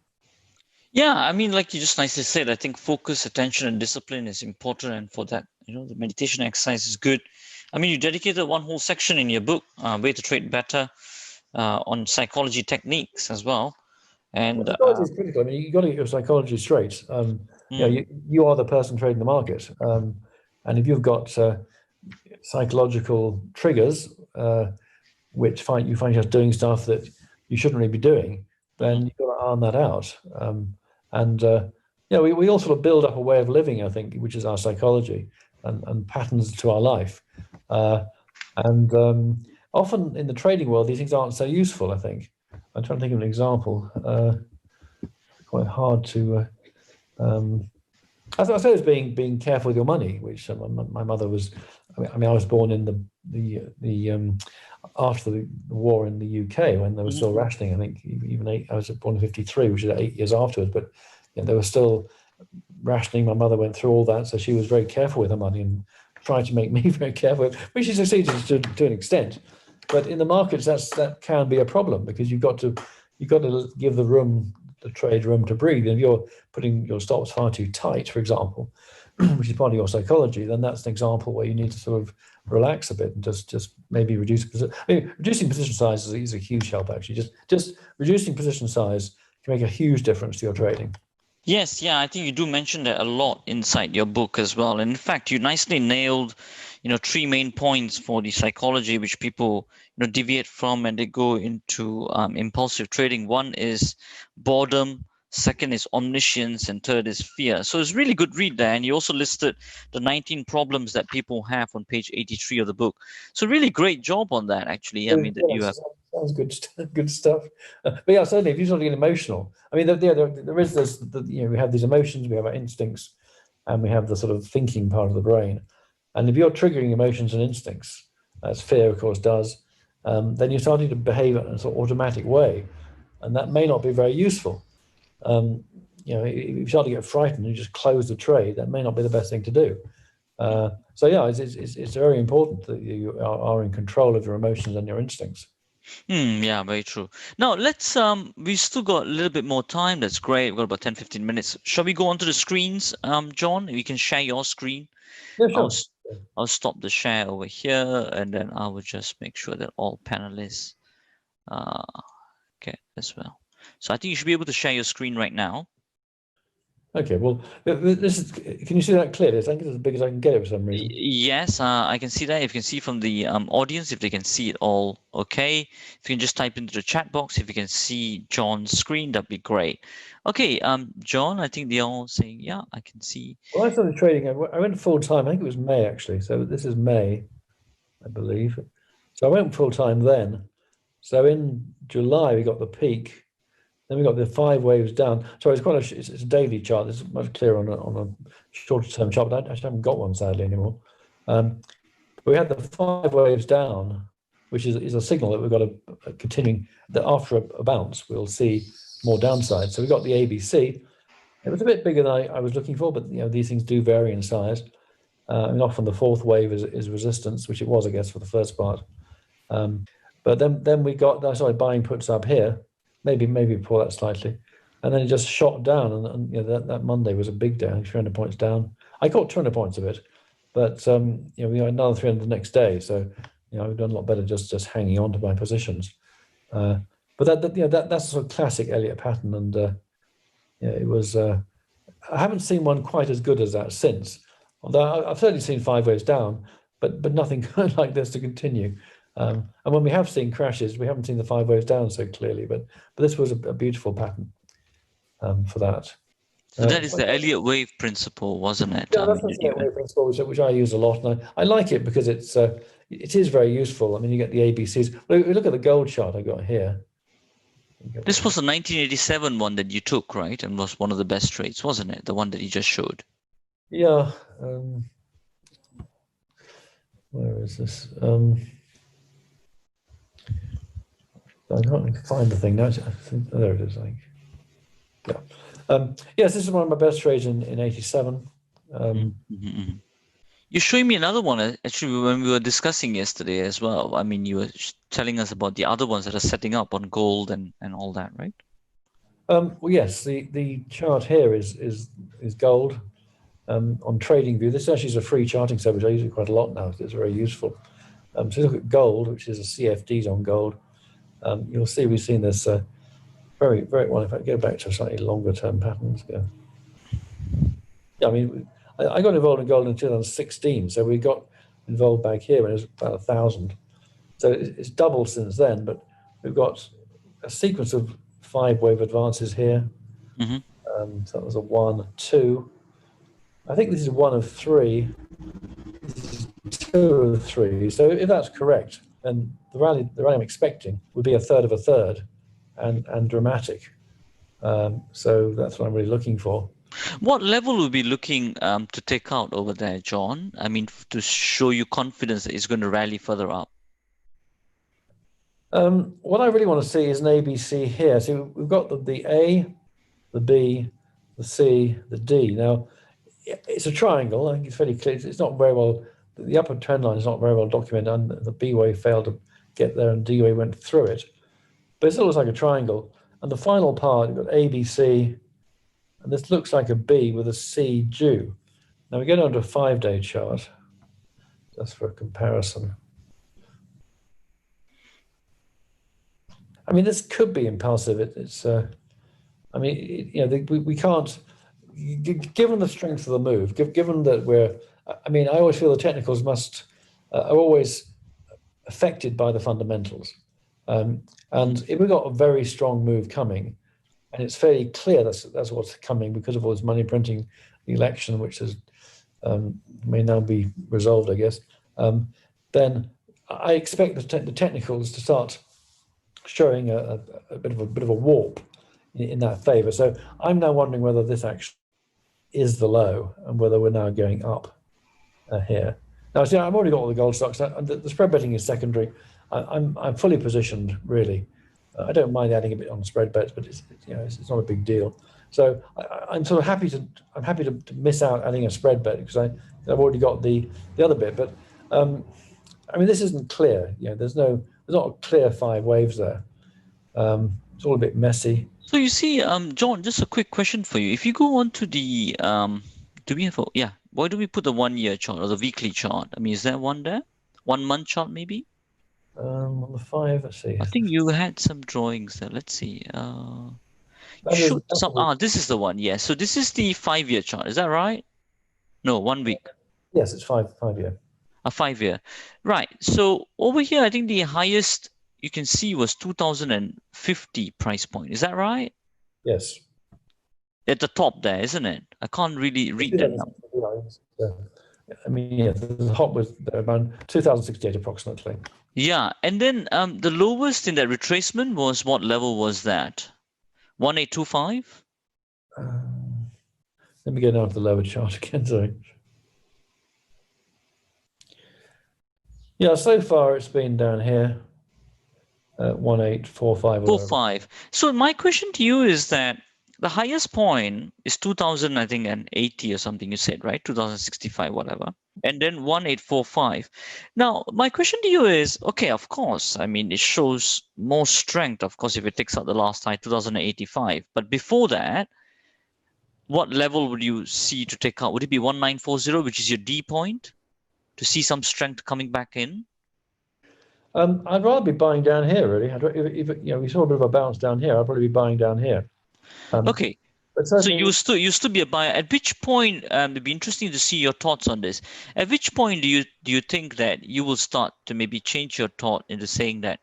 Yeah, I mean, like you just nicely said, I think focus, attention, and discipline is important, and for that, the meditation exercise is good. I mean, you dedicated one whole section in your book, Way to Trade Better, on psychology techniques as well. And
psychology is critical. I mean, you got to get your psychology straight. You are the person trading the market, and if you've got psychological triggers, which you find yourself doing stuff that you shouldn't really be doing, then you've got to iron that out. We all sort of build up a way of living, I think, which is our psychology and patterns to our life. Often in the trading world, these things aren't so useful, I think. I'm trying to think of an example. Quite hard to. I suppose being careful with your money, which my mother was. I mean, I was born in the after the war in the UK when there was still rationing. I think I was born in '53, which is 8 years afterwards. But there was still rationing. My mother went through all that, so she was very careful with her money and tried to make me very careful, which she succeeded to an extent. But in the markets, that can be a problem because you've got to give the trade room to breathe. And if you're putting your stops far too tight, for example, which is part of your psychology, then that's an example where you need to sort of relax a bit and just maybe reduce position. I mean, reducing position size is a huge help, actually. Just reducing position size can make a huge difference to your trading.
Yes, yeah, I think you do mention that a lot inside your book as well. And in fact, you nicely nailed, 3 main points for the psychology which people, deviate from and they go into impulsive trading. One is boredom, second is omniscience, and third is fear. So it's really good read there. And you also listed the 19 problems that people have on page 83 of the book. So really great job on that, actually. I mean, that you have.
sounds good. Good stuff. But yeah, certainly, if you sort of get emotional, I mean, there is this. We have these emotions, we have our instincts, and we have the sort of thinking part of the brain. And if you're triggering emotions and instincts, as fear, of course, does, then you're starting to behave in a sort of automatic way, and that may not be very useful. If you start to get frightened and you just close the trade, that may not be the best thing to do. So yeah, it's very important that you are in control of your emotions and your instincts.
Yeah, very true. Now let's we still got a little bit more time. That's great. We've got about 10-15 minutes. Shall we go onto the screens, John? You can share your screen.
Yeah,
I'll
sure.
I'll stop the share over here, and then I will just make sure that all panelists get as well. So I think you should be able to share your screen right now.
Okay, well, this is. Can you see that clearly? I think it's as big as I can get it for some reason.
Yes, I can see that. If you can see from the audience, if they can see it all okay. If you can just type into the chat box, if you can see John's screen, that'd be great. Okay, John, I think they're all saying, yeah, I can see.
Well, I started trading. I went full time. I think it was May actually. So this is May, I believe. So I went full time then. So in July we got the peak. Then we got the 5 waves down. Sorry, it's a daily chart. This is much clearer on a shorter term chart, but I actually haven't got one sadly anymore. But we had the 5 waves down, which is a signal that we've got a continuing, that after a bounce, we'll see more downside. So we got the ABC. It was a bit bigger than I was looking for, but these things do vary in size. Often the 4th wave is resistance, which it was, I guess, for the first part. But then we got, I started buying puts up here, maybe before that slightly, and then it just shot down, and that Monday was a big down, 300 points down. I caught 200 points of it, but we had another 300 the next day, so I've done a lot better just hanging on to my positions. But that's a sort of classic Elliott pattern, and it was. I haven't seen one quite as good as that since. Although I've certainly seen 5 waves down, but nothing like this to continue. And when we have seen crashes, we haven't seen the 5 waves down so clearly. But this was a beautiful pattern for that.
So that is the Elliott wave principle, wasn't it?
Yeah, that's the Elliott wave principle, which I use a lot, and I like it because it is very useful. I mean, you get the ABCs. Look at the gold chart I got here.
This was the 1987 one that you took, right? And was one of the best trades, wasn't it? The one that you just showed.
Yeah. Where is this? I can't find the thing now. There it is. Yes, this is one of my best trades in 87.
You're showing me another one, actually, when we were discussing yesterday as well. I mean, you were telling us about the other ones that are setting up on gold and all that, right?
Well, yes, the chart here is gold on TradingView. This actually is a free charting service. I use it quite a lot now. It's very useful. So look at gold, which is a CFDs on gold. You'll see we've seen this very, very well. If I go back to slightly longer term patterns, yeah, I mean, I got involved in gold in 2016, so we got involved back here when it was about 1,000. So it's doubled since then, but we've got a sequence of 5 wave advances here. So that was a 1, 2. I think this is 1 of 3. This is 2 of 3. So if that's correct, then the rally I'm expecting would be a third of a third, and dramatic. So that's what I'm really looking for.
What level will be looking to take out over there, John? I mean, to show you confidence that it's going to rally further up.
What I really want to see is an ABC here. So we've got the A, the B, the C, the D. Now, it's a triangle. I think it's fairly clear. It's not very well, the upper trend line is not very well documented, and the B wave failed to get there and D wave went through it. But it still looks like a triangle. And the final part, you've got A, B, C, and this looks like a B with a C due. Now we get onto a 5-day chart, just for a comparison. I mean, this could be impulsive. We can't, given the strength of the move, given that I always feel the technicals are always affected by the fundamentals. And if we've got a very strong move coming, and it's fairly clear that's what's coming because of all this money printing, the election, which may now be resolved, I guess, then I expect the technicals to start showing a bit of a warp in that favour. So I'm now wondering whether this actually is the low and whether we're now going up here. Now, see, I've already got all the gold stocks. The spread betting is secondary. I'm fully positioned, really. I don't mind adding a bit on spread bets, but it's not a big deal. So I'm sort of happy to miss out adding a spread bet because I've already got the other bit. But I mean, this isn't clear. There's not a clear 5 waves there. It's all a bit messy.
So you see, John, just a quick question for you. If you go on to the do we have why do we put the 1 year chart or the weekly chart? I mean, is there one there? 1 month chart maybe?
On the 5, let's see.
I think you had some drawings there. Let's see.
There's a
Some
couple
this is the one, yes. So this is the 5 year chart, is that right? No, 1 week.
Yes, it's 5 year.
A 5 year. Right. So over here, I think the highest you can see was 2050 price point. Is that right?
Yes.
At the top there, isn't it? I can't really read that number.
I mean, yeah, the top was around 2068 approximately.
Yeah, and then the lowest in that retracement was, what level was that? 1825?
Let me go down to the lower chart again, sorry. Yeah, so far it's been down here, 1845.
45. So my question to you is that the highest point is 2000, I think, and 80 or something you said, right? 2065, whatever. And then 1845. Now, my question to you is, okay, of course, I mean, it shows more strength, of course, if it takes out the last high, 2085. But before that, what level would you see to take out? Would it be 1940, which is your D point, to see some strength coming back in?
I'd rather be buying down here, really. If we saw a bit of a bounce down here, I'd probably be buying down here.
Okay. So you still be a buyer. At which point, it'd be interesting to see your thoughts on this. At which point do you think that you will start to maybe change your thought into saying that,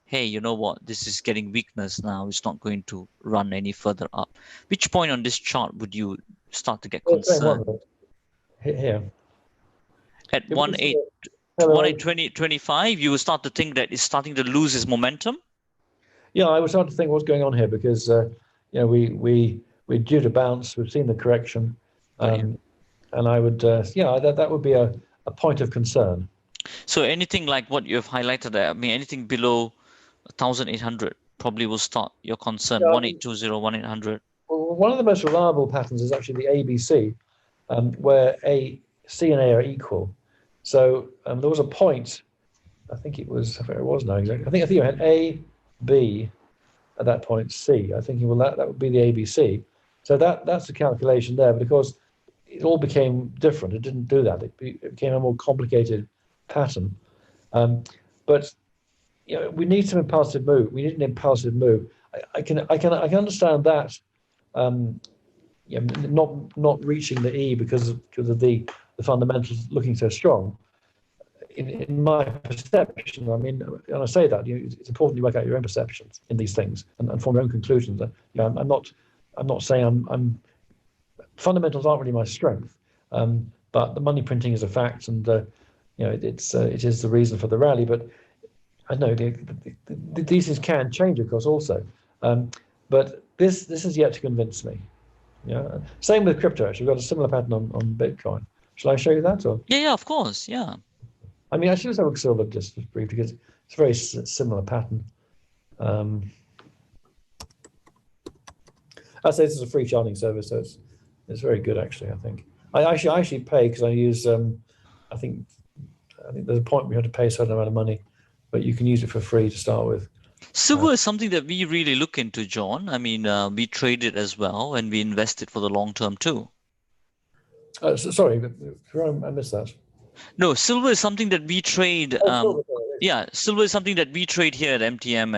hey, you know what, this is getting weakness now, it's not going to run any further up? Which point on this chart would you start to get concerned?
Here.
At 1825, you will start to think that it's starting to lose its momentum?
Yeah, I would start to think what's going on here because we're due to bounce. We've seen the correction, and I would, that would be a point of concern.
So anything like what you have highlighted there, I mean, anything below 1,800 probably will start your concern. 1820, 1,800.
Well, one of the most reliable patterns is actually the ABC, where C and A are equal. So there was a point. I think it was now exactly. I think you had A, B. At that point, C. I think that would be the ABC. So that's the calculation there, because it all became different. It didn't do that. It became a more complicated pattern. But we need some impulsive move. We need an impulsive move. I can understand that. Not reaching the E because of the fundamentals looking so strong. In my perception, I mean, and I say that it's important you work out your own perceptions in these things and form your own conclusions. I'm not saying fundamentals aren't really my strength, but the money printing is a fact, and it is the reason for the rally. But I know these things can change, of course, also. But this is yet to convince me. Same with crypto. Actually, we've got a similar pattern on Bitcoin. Shall I show you that? Or
yeah, of course, yeah.
I mean, I should have silver just briefly because it's a very similar pattern. I say this is a free charting service, so it's very good actually. I think I actually pay because I use I think there's a point where you have to pay a certain amount of money, but you can use it for free to start with.
Silver is something that we really look into, John. I mean, we trade it as well, and we invest it for the long term too.
Sorry, I missed that.
No, silver is something that we trade. Silver is something that we trade here at MTM,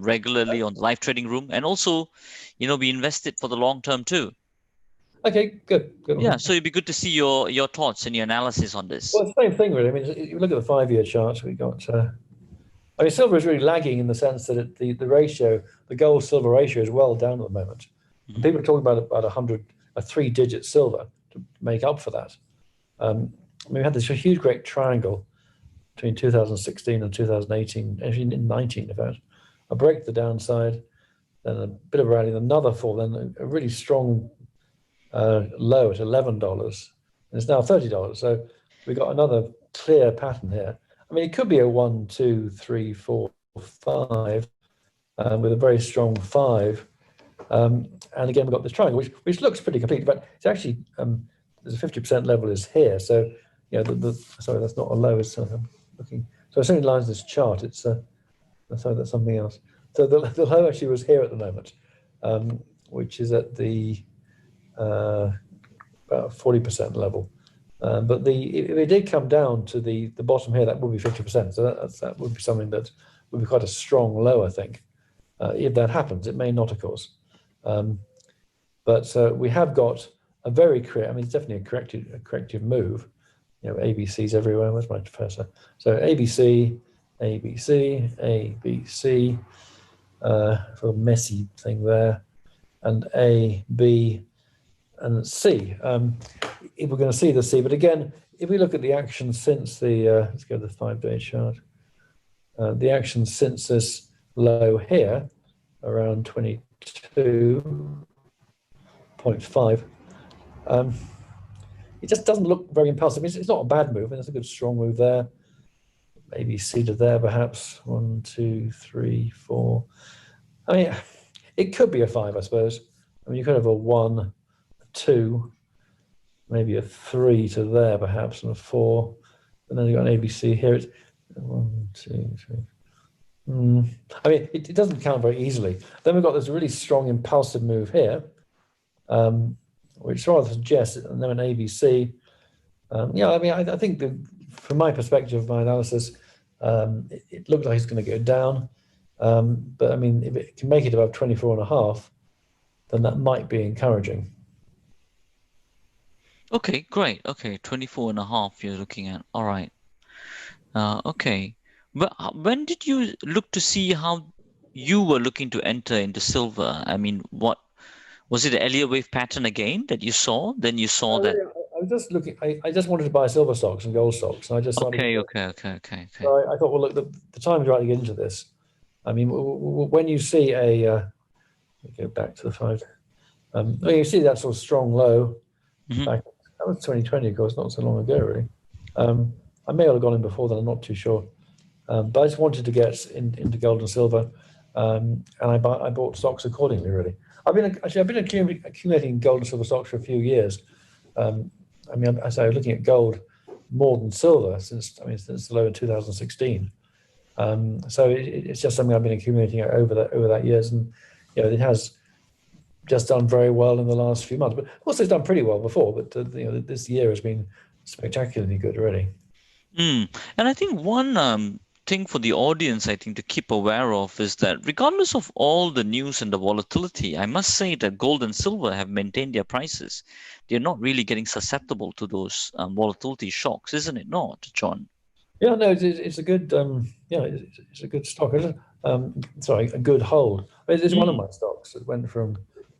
regularly on the live trading room, and also, we invest it for the long term too.
Okay, good.
Yeah, so it'd be good to see your thoughts and your analysis on this.
Well, it's the same thing, really. I mean, you look at the 5-year chart. We got. I mean, silver is really lagging in the sense that the ratio, the gold-silver ratio, is well down at the moment. Mm-hmm. People are talking about a 3-digit silver to make up for that. We had this huge, great triangle between 2016 and 2018, actually in 19, in fact, a break to the downside, then a bit of a rally, another fall, then a really strong low at $11. And it's now $30. So we got another clear pattern here. I mean, it could be a 1, 2, 3, 4, 5 with a very strong 5. And again, we've got this triangle, which looks pretty complete, but it's actually there's a 50% level is here. So sorry, that's not a low. It's I'm looking. So as soon as it lines this chart, it's sorry, that's something else. So the low actually was here at the moment, which is at the about 40% level. But if it did come down to the bottom here, that would be 50%. So that would be something that would be quite a strong low, I think. If that happens, it may not, of course. But we have got a very I mean, it's definitely a corrective move. You know, ABCs everywhere. Where's my cursor? So ABC, ABC, ABC, for a messy thing there, and A, B, and C. If we're going to see the C, but again, if we look at the action since the, let's go to the 5-day chart, the action since this low here, around 22.5, it just doesn't look very impulsive. It's not a bad move, and it's a good strong move there. Maybe C to there, perhaps. 1, 2, 3, 4. I mean, it could be a 5, I suppose. I mean, you could have a 1, a 2, maybe a 3 to there, perhaps, and a 4. And then you've got an ABC here. It's 1, 2, 3. I mean, it doesn't count very easily. Then we've got this really strong impulsive move here, which rather suggests, and then an ABC. Yeah, I mean, I think from my perspective, my analysis, it looked like it's going to go down. But I mean, if it can make it above 24.5, then that might be encouraging.
Okay, great. Okay, 24.5 you're looking at. All right. Okay. But when did you look to see how you were looking to enter into silver? I mean, what was it, the Elliott wave pattern again that you saw? Then you saw that.
I was just looking. I just wanted to buy silver stocks and gold stocks, and I just started.
Okay.
So I thought, well, look, the time's right to get into this. I mean, when you see let me go back to the 5. When you see that sort of strong low, back, that was 2020, of course, not so long ago, really. I may have gone in before then, I'm not too sure. But I just wanted to get into gold and silver, and I bought stocks accordingly, really. I've been accumulating gold and silver stocks for a few years. I mean, I started looking at gold more than silver since the low in 2016. So it's just something I've been accumulating over that years, and you know, it has just done very well in the last few months. But also, it's done pretty well before. But you know, this year has been spectacularly good, really.
And I think one thing for the audience, I think, to keep aware of is that regardless of all the news and the volatility, I must say that gold and silver have maintained their prices. They're not really getting susceptible to those volatility shocks, isn't it not, John?
Yeah, no, it's a good it's a good stock. Sorry, a good hold. It's one of my stocks that went from.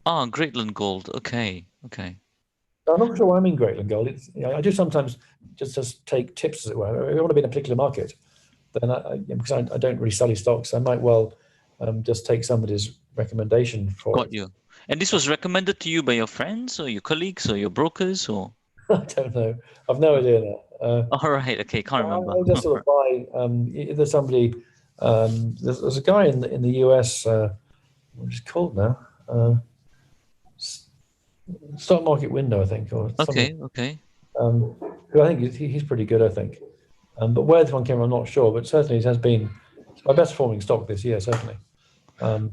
Greatland Gold. Okay.
I'm not sure why I'm in Greatland Gold. I do sometimes just take tips, as it were. If I want to be in a particular market, then because I don't really study stocks, I might well just take somebody's recommendation for
Got
it.
you. And this was recommended to you by your friends or your colleagues or your brokers or?
I don't know. I've no idea now.
All right. Okay. Can't remember.
I just sort of buy. If there's somebody, there's a guy in the US. What is it called now? Stock Market Window, I think, or something.
Okay.
Who I think he's pretty good, I think. But where this one came from, I'm not sure. But certainly, it has been my best performing stock this year, certainly. And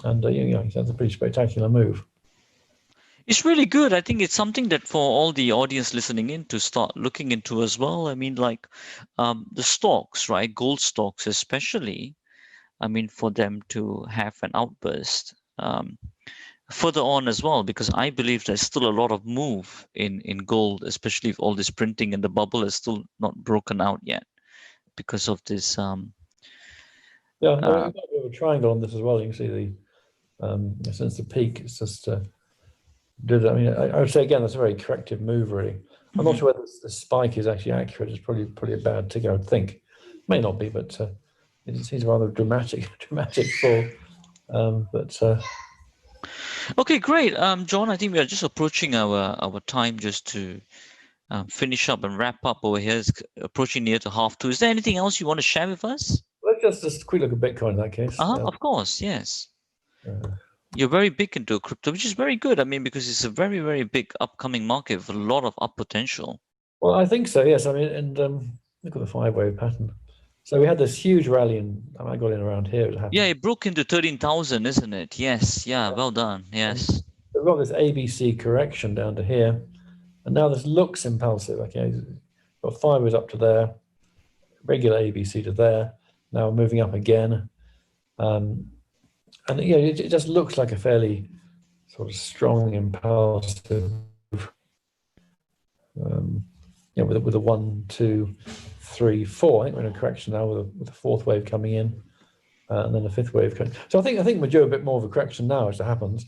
that's a pretty spectacular move.
It's really good. I think it's something that for all the audience listening in to start looking into as well. I mean, like the stocks, right? Gold stocks, especially. I mean, for them to have an outburst further on as well, because I believe there's still a lot of move in gold, especially if all this printing and the bubble is still not broken out yet because of this.
We've got a bit of a triangle on this as well. You can see since the peak, it's just. I mean, I would say again, that's a very corrective move, really. I'm not sure whether the spike is actually accurate. It's probably a bad ticker, I would think. May not be, but it seems rather dramatic fall.
Okay, great. John, I think we are just approaching our time just to finish up and wrap up over here. It's approaching near to 2:30. Is there anything else you want to share with us?
Let's just a quick look at Bitcoin in that case.
Of course, yes.
Uh,
You're very big into crypto, which is very good. I mean, because it's a very, very big upcoming market with a lot of up potential.
Well, I think so, yes. I mean, and look at the 5-wave pattern. So we had this huge rally, and I got in around here. It happened.
Yeah, it broke into 13,000, isn't it? Yes. Yeah. Well done. Yes.
We've got this ABC correction down to here, and now this looks impulsive. Okay, got 5 was up to there, regular ABC to there. Now we're moving up again, and it just looks like a fairly sort of strong impulsive. With a 1, 2, 3, 4. I think we're in a correction now with a 4th wave coming in, and then a 5th wave coming. So I think we're due a bit more of a correction now as it happens.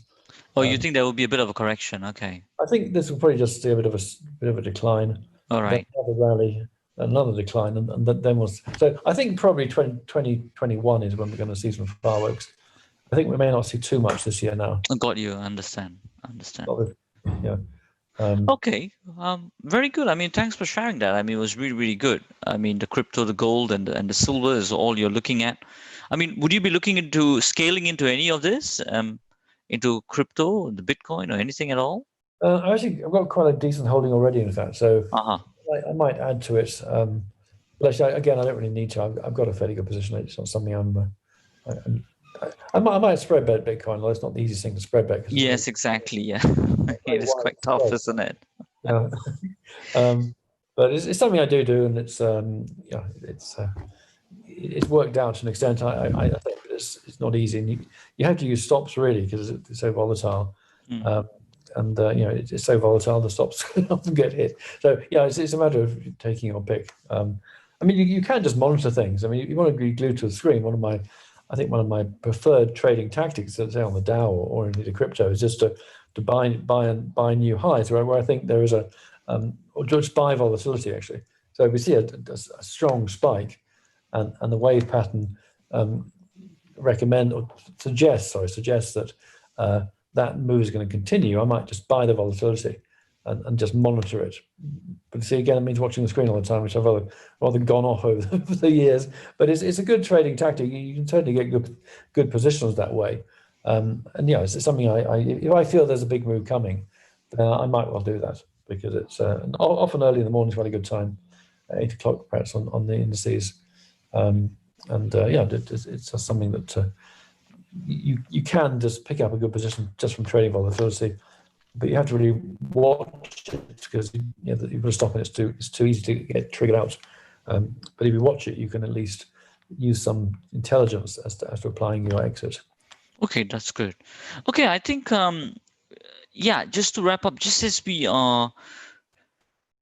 Oh, you think there will be a bit of a correction? Okay.
I think this will probably just see a bit of a decline.
All right.
Another rally, another decline, and then we'll. So I think probably 2021 is when we're going to see some fireworks. I think we may not see too much this year now.
Got you. Understand.
Yeah.
Okay. Very good. I mean, thanks for sharing that. I mean, it was really, really good. I mean, the crypto, the gold, and the silver is all you're looking at. I mean, would you be looking into scaling into any of this, into crypto, the Bitcoin, or anything at all?
I've got quite a decent holding already, in fact. So I might add to it. But actually, again, I don't really need to. I've got a fairly good position. It's not something I might spread bet Bitcoin, although it's not the easiest thing to spread bet.
Yes, exactly. Yeah, it is quite tough, isn't it?
Yeah. But it's something I do, and it's it's worked out to an extent. I think it's not easy, and you have to use stops really because it's so volatile. It's so volatile, the stops often get hit. So yeah, it's a matter of taking your pick. I mean, you can just monitor things. I mean, you want to be glued to the screen. One of my preferred trading tactics, say on the Dow or indeed a crypto, is just to buy new highs where I think there is or just buy volatility actually. So if we see a strong spike, and the wave pattern suggests that that move is going to continue, I might just buy the volatility and just monitor it. But see, again, it means watching the screen all the time, which I've rather gone off over the years. But it's a good trading tactic. You can certainly get good positions that way. It's something if I feel there's a big move coming, then I might well do that because it's often early in the morning is quite a good time, 8 o'clock perhaps on the indices. It's just something that you can just pick up a good position just from trading volatility, but you have to really watch it because you put a stop and it's too easy to get triggered out. But if you watch it, you can at least use some intelligence as to applying your exit.
Okay, that's good. Okay, I think just to wrap up, just as we are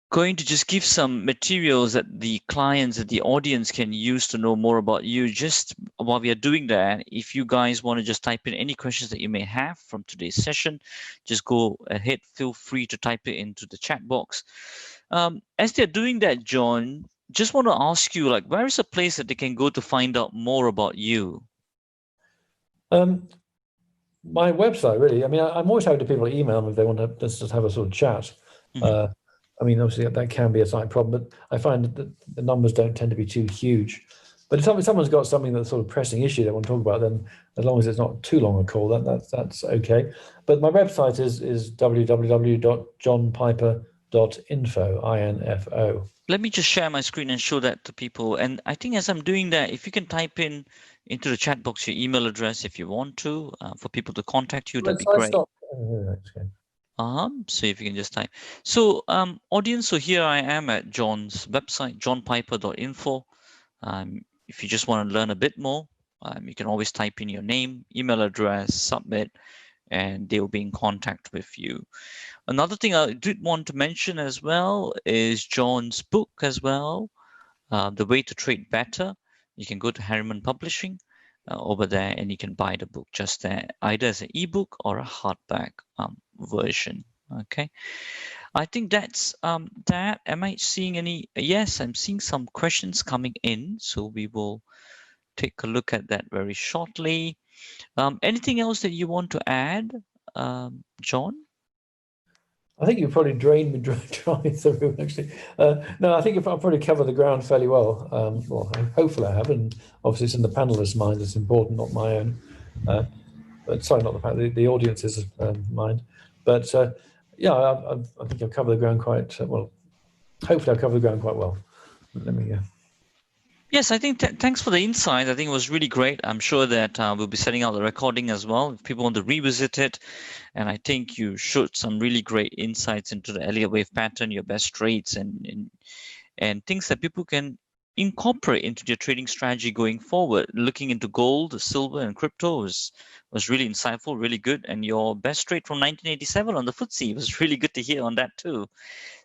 going to just give some materials that the clients, that the audience can use to know more about you. Just while we are doing that, if you guys want to just type in any questions that you may have from today's session, just go ahead, feel free to type it into the chat box. As they're doing that, John, just want to ask you, where is a place that they can go to find out more about you?
My website, really. I mean, I'm always happy to people email me if they want to just have a sort of chat. Mm-hmm. I mean, obviously that can be a slight problem, but I find that the numbers don't tend to be too huge. But if someone's got something that's sort of pressing issue they want to talk about, then as long as it's not too long a call, that's okay. But my website is www.johnpiper.info, info.
Let me just share my screen and show that to people. And I think as I'm doing that, if you can type into the chat box your email address if you want to, for people to contact you, that'd be great. So if you can just type. So audience, so here I am at John's website, johnpiper.info. If you just want to learn a bit more, you can always type in your name, email address, submit, and they'll be in contact with you. Another thing I did want to mention as well is John's book as well, The Way to Trade Better. You can go to Harriman Publishing over there and you can buy the book just there, either as an ebook or a hardback version. Okay, I think that's that. Am I seeing any? Yes, I'm seeing some questions coming in, so we will take a look at that very shortly. Anything else that you want to add, John?
I think you've probably drained me dry through, actually. No, I think I've probably covered the ground fairly well. Well, hopefully I have, and obviously it's in the panelists' mind. It's important, not my own. But sorry, not the audience's mind. But yeah, I think I've covered the ground quite well. Hopefully I've covered the ground quite well. Let me.
Yes, I think thanks for the insight. I think it was really great. I'm sure that we'll be setting out the recording as well if people want to revisit it. And I think you showed some really great insights into the Elliott wave pattern, your best traits, and things that people can incorporate into their trading strategy going forward. Looking into gold, silver, and crypto was really insightful, really good. And your best trade from 1987 on the FTSE was really good to hear on that too.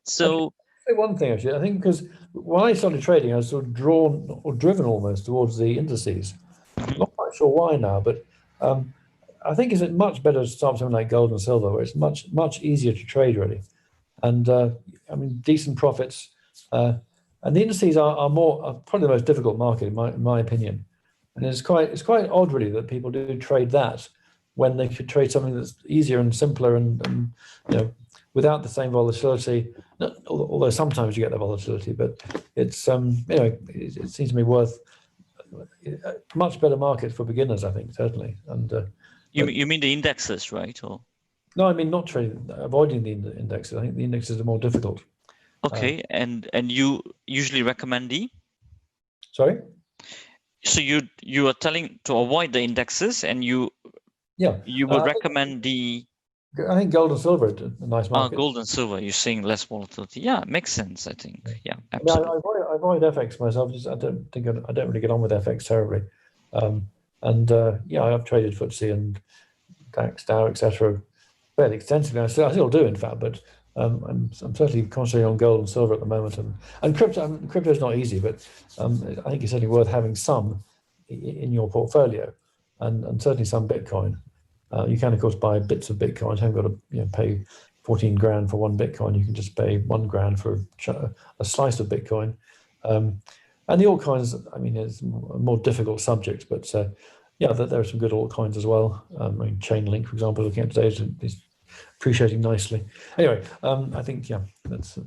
So.
Say one thing actually. I think because when I started trading, I was sort of drawn or driven almost towards the indices. I'm not quite sure why now, but I think it's much better to start something like gold and silver, where it's much easier to trade really, and I mean decent profits. And the indices are probably the most difficult market in my opinion, and it's quite odd really that people do trade that when they could trade something that's easier and simpler and you know, without the same volatility. Although sometimes you get the volatility, but it's you know, it seems to me worth much better market for beginners, I think, certainly. And
You mean the indexes, right? Or
no, I mean not trading, avoiding the indexes. I think the indexes are more difficult.
okay, and you usually recommend the?
Sorry.
So you are telling to avoid the indexes, and you would recommend the.
I think gold and silver are a nice market.
Gold and silver. You're saying less volatility. Yeah, it makes sense. I think. Yeah, absolutely.
I mean, I avoid FX myself. I don't really get on with FX terribly. And yeah, I've traded FTSE and DAX, Dow, etc. fairly extensively. I still do, in fact, but I'm certainly concentrating on gold and silver at the moment. And crypto is not easy, but I think it's certainly worth having some in your portfolio, and certainly some Bitcoin. You can, of course, buy bits of Bitcoin. You haven't got to pay 14 grand for one Bitcoin. You can just pay 1 grand for a slice of Bitcoin. And the altcoins, I mean, it's a more difficult subject, but yeah, there are some good altcoins as well. I mean, Chainlink, for example, looking at today is appreciating nicely. Anyway, I think yeah, that's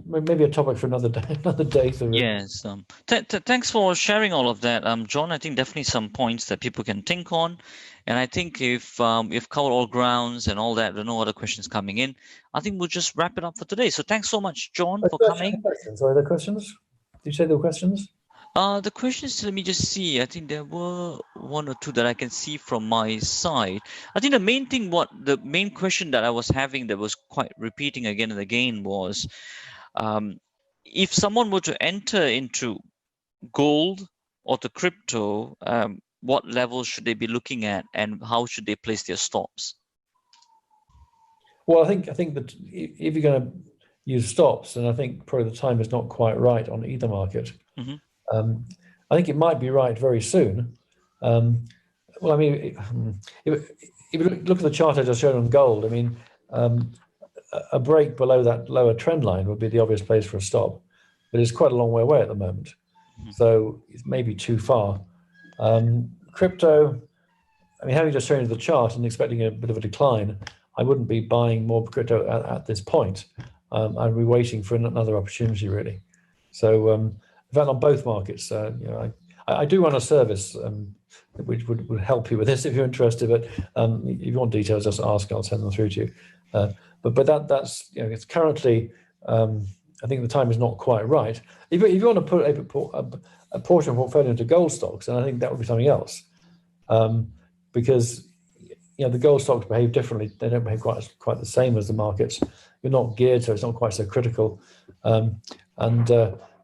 maybe a topic for another day.
Yes. Thanks for sharing all of that, John. I think definitely some points that people can think on, and I think if we've covered all grounds and all that, there are no other questions coming in. I think we'll just wrap it up for today. So thanks so much, John, for coming.
Sorry, the questions? Did you say there were questions?
The questions, let me just see. I think there were one or two that I can see from my side. I think the main question that I was having that was quite repeating again and again was, if someone were to enter into gold or to crypto, what levels should they be looking at, and how should they place their stops?
Well, I think that if you're going to use stops, then I think probably the time is not quite right on either market.
Mm-hmm.
I think it might be right very soon. Well, I mean, if you look at the chart I just showed on gold, I mean, a break below that lower trend line would be the obvious place for a stop, but it's quite a long way away at the moment. Mm-hmm. So it may be too far. Crypto, I mean, having just shown you the chart and expecting a bit of a decline, I wouldn't be buying more crypto at this point. I'd be waiting for another opportunity, really. So, in fact, on both markets, you know, I do run a service which would help you with this if you're interested. But if you want details, just ask. I'll send them through to you. But that's, you know, it's currently. I think the time is not quite right. If you want to put a portion of portfolio into gold stocks, and I think that would be something else, because you know the gold stocks behave differently. They don't behave quite the same as the markets. You're not geared, so it's not quite so critical.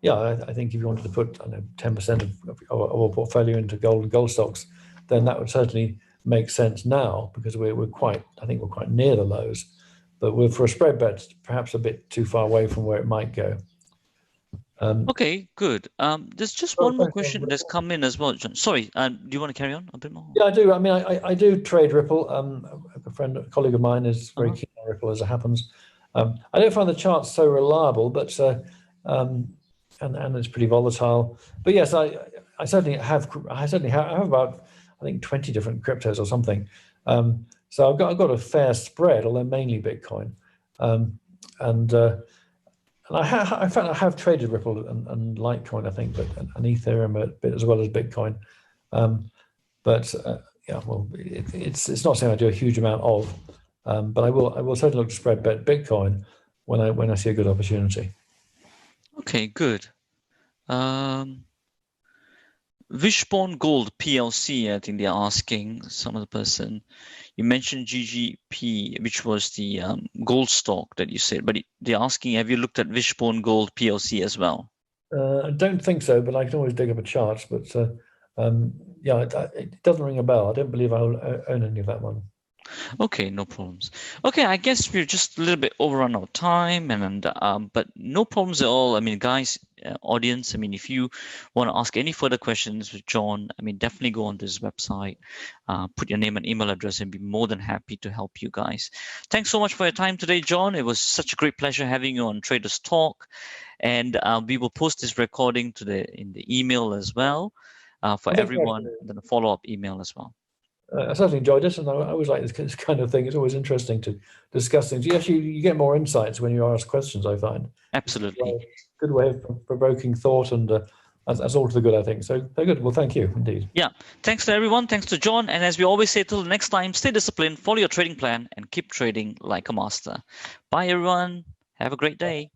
Yeah, I think if you wanted to put 10% of our portfolio into gold and gold stocks, then that would certainly make sense now, because we're quite near the lows, but we're for a spread bet perhaps a bit too far away from where it might go.
Okay, good. There's just one more question that's come in as well, John. Sorry, do you want to carry on a bit more?
Yeah, I do. I mean, I do trade Ripple. A colleague of mine is very keen on Ripple, as it happens. I don't find the charts so reliable, but and it's pretty volatile. But yes, I certainly have about, I think, 20 different cryptos or something. So I've got a fair spread, although mainly Bitcoin. And I found I have traded Ripple and Litecoin, I think, but and Ethereum a bit as well as Bitcoin. But yeah, well, it's not something I do a huge amount of. But I will certainly look to spread Bitcoin when I see a good opportunity.
Okay, good. Wishbone Gold Plc, I think they're asking some of the person. You mentioned GGP, which was the gold stock that you said, but they're asking, have you looked at Wishbone Gold Plc as well?
I don't think so, but I can always dig up a chart. But yeah, it doesn't ring a bell. I don't believe I own any of that one.
Okay, no problems. Okay, I guess we're just a little bit overrun our time, and but no problems at all. I mean, guys, audience, I mean, if you want to ask any further questions with John, I mean, definitely go on this website, put your name and email address, and be more than happy to help you guys. Thanks so much for your time today, John. It was such a great pleasure having you on Traders Talk, and we will post this recording in the email as well for everyone, and then a follow-up email as well.
I certainly enjoyed it, and I always like this kind of thing. It's always interesting to discuss things. You get more insights when you ask questions, I find.
Absolutely.
Good way of provoking thought, and that's all to the good, I think. So very good. Well, thank you indeed.
Yeah. Thanks to everyone. Thanks to John. And as we always say, till the next time, stay disciplined, follow your trading plan, and keep trading like a master. Bye, everyone. Have a great day.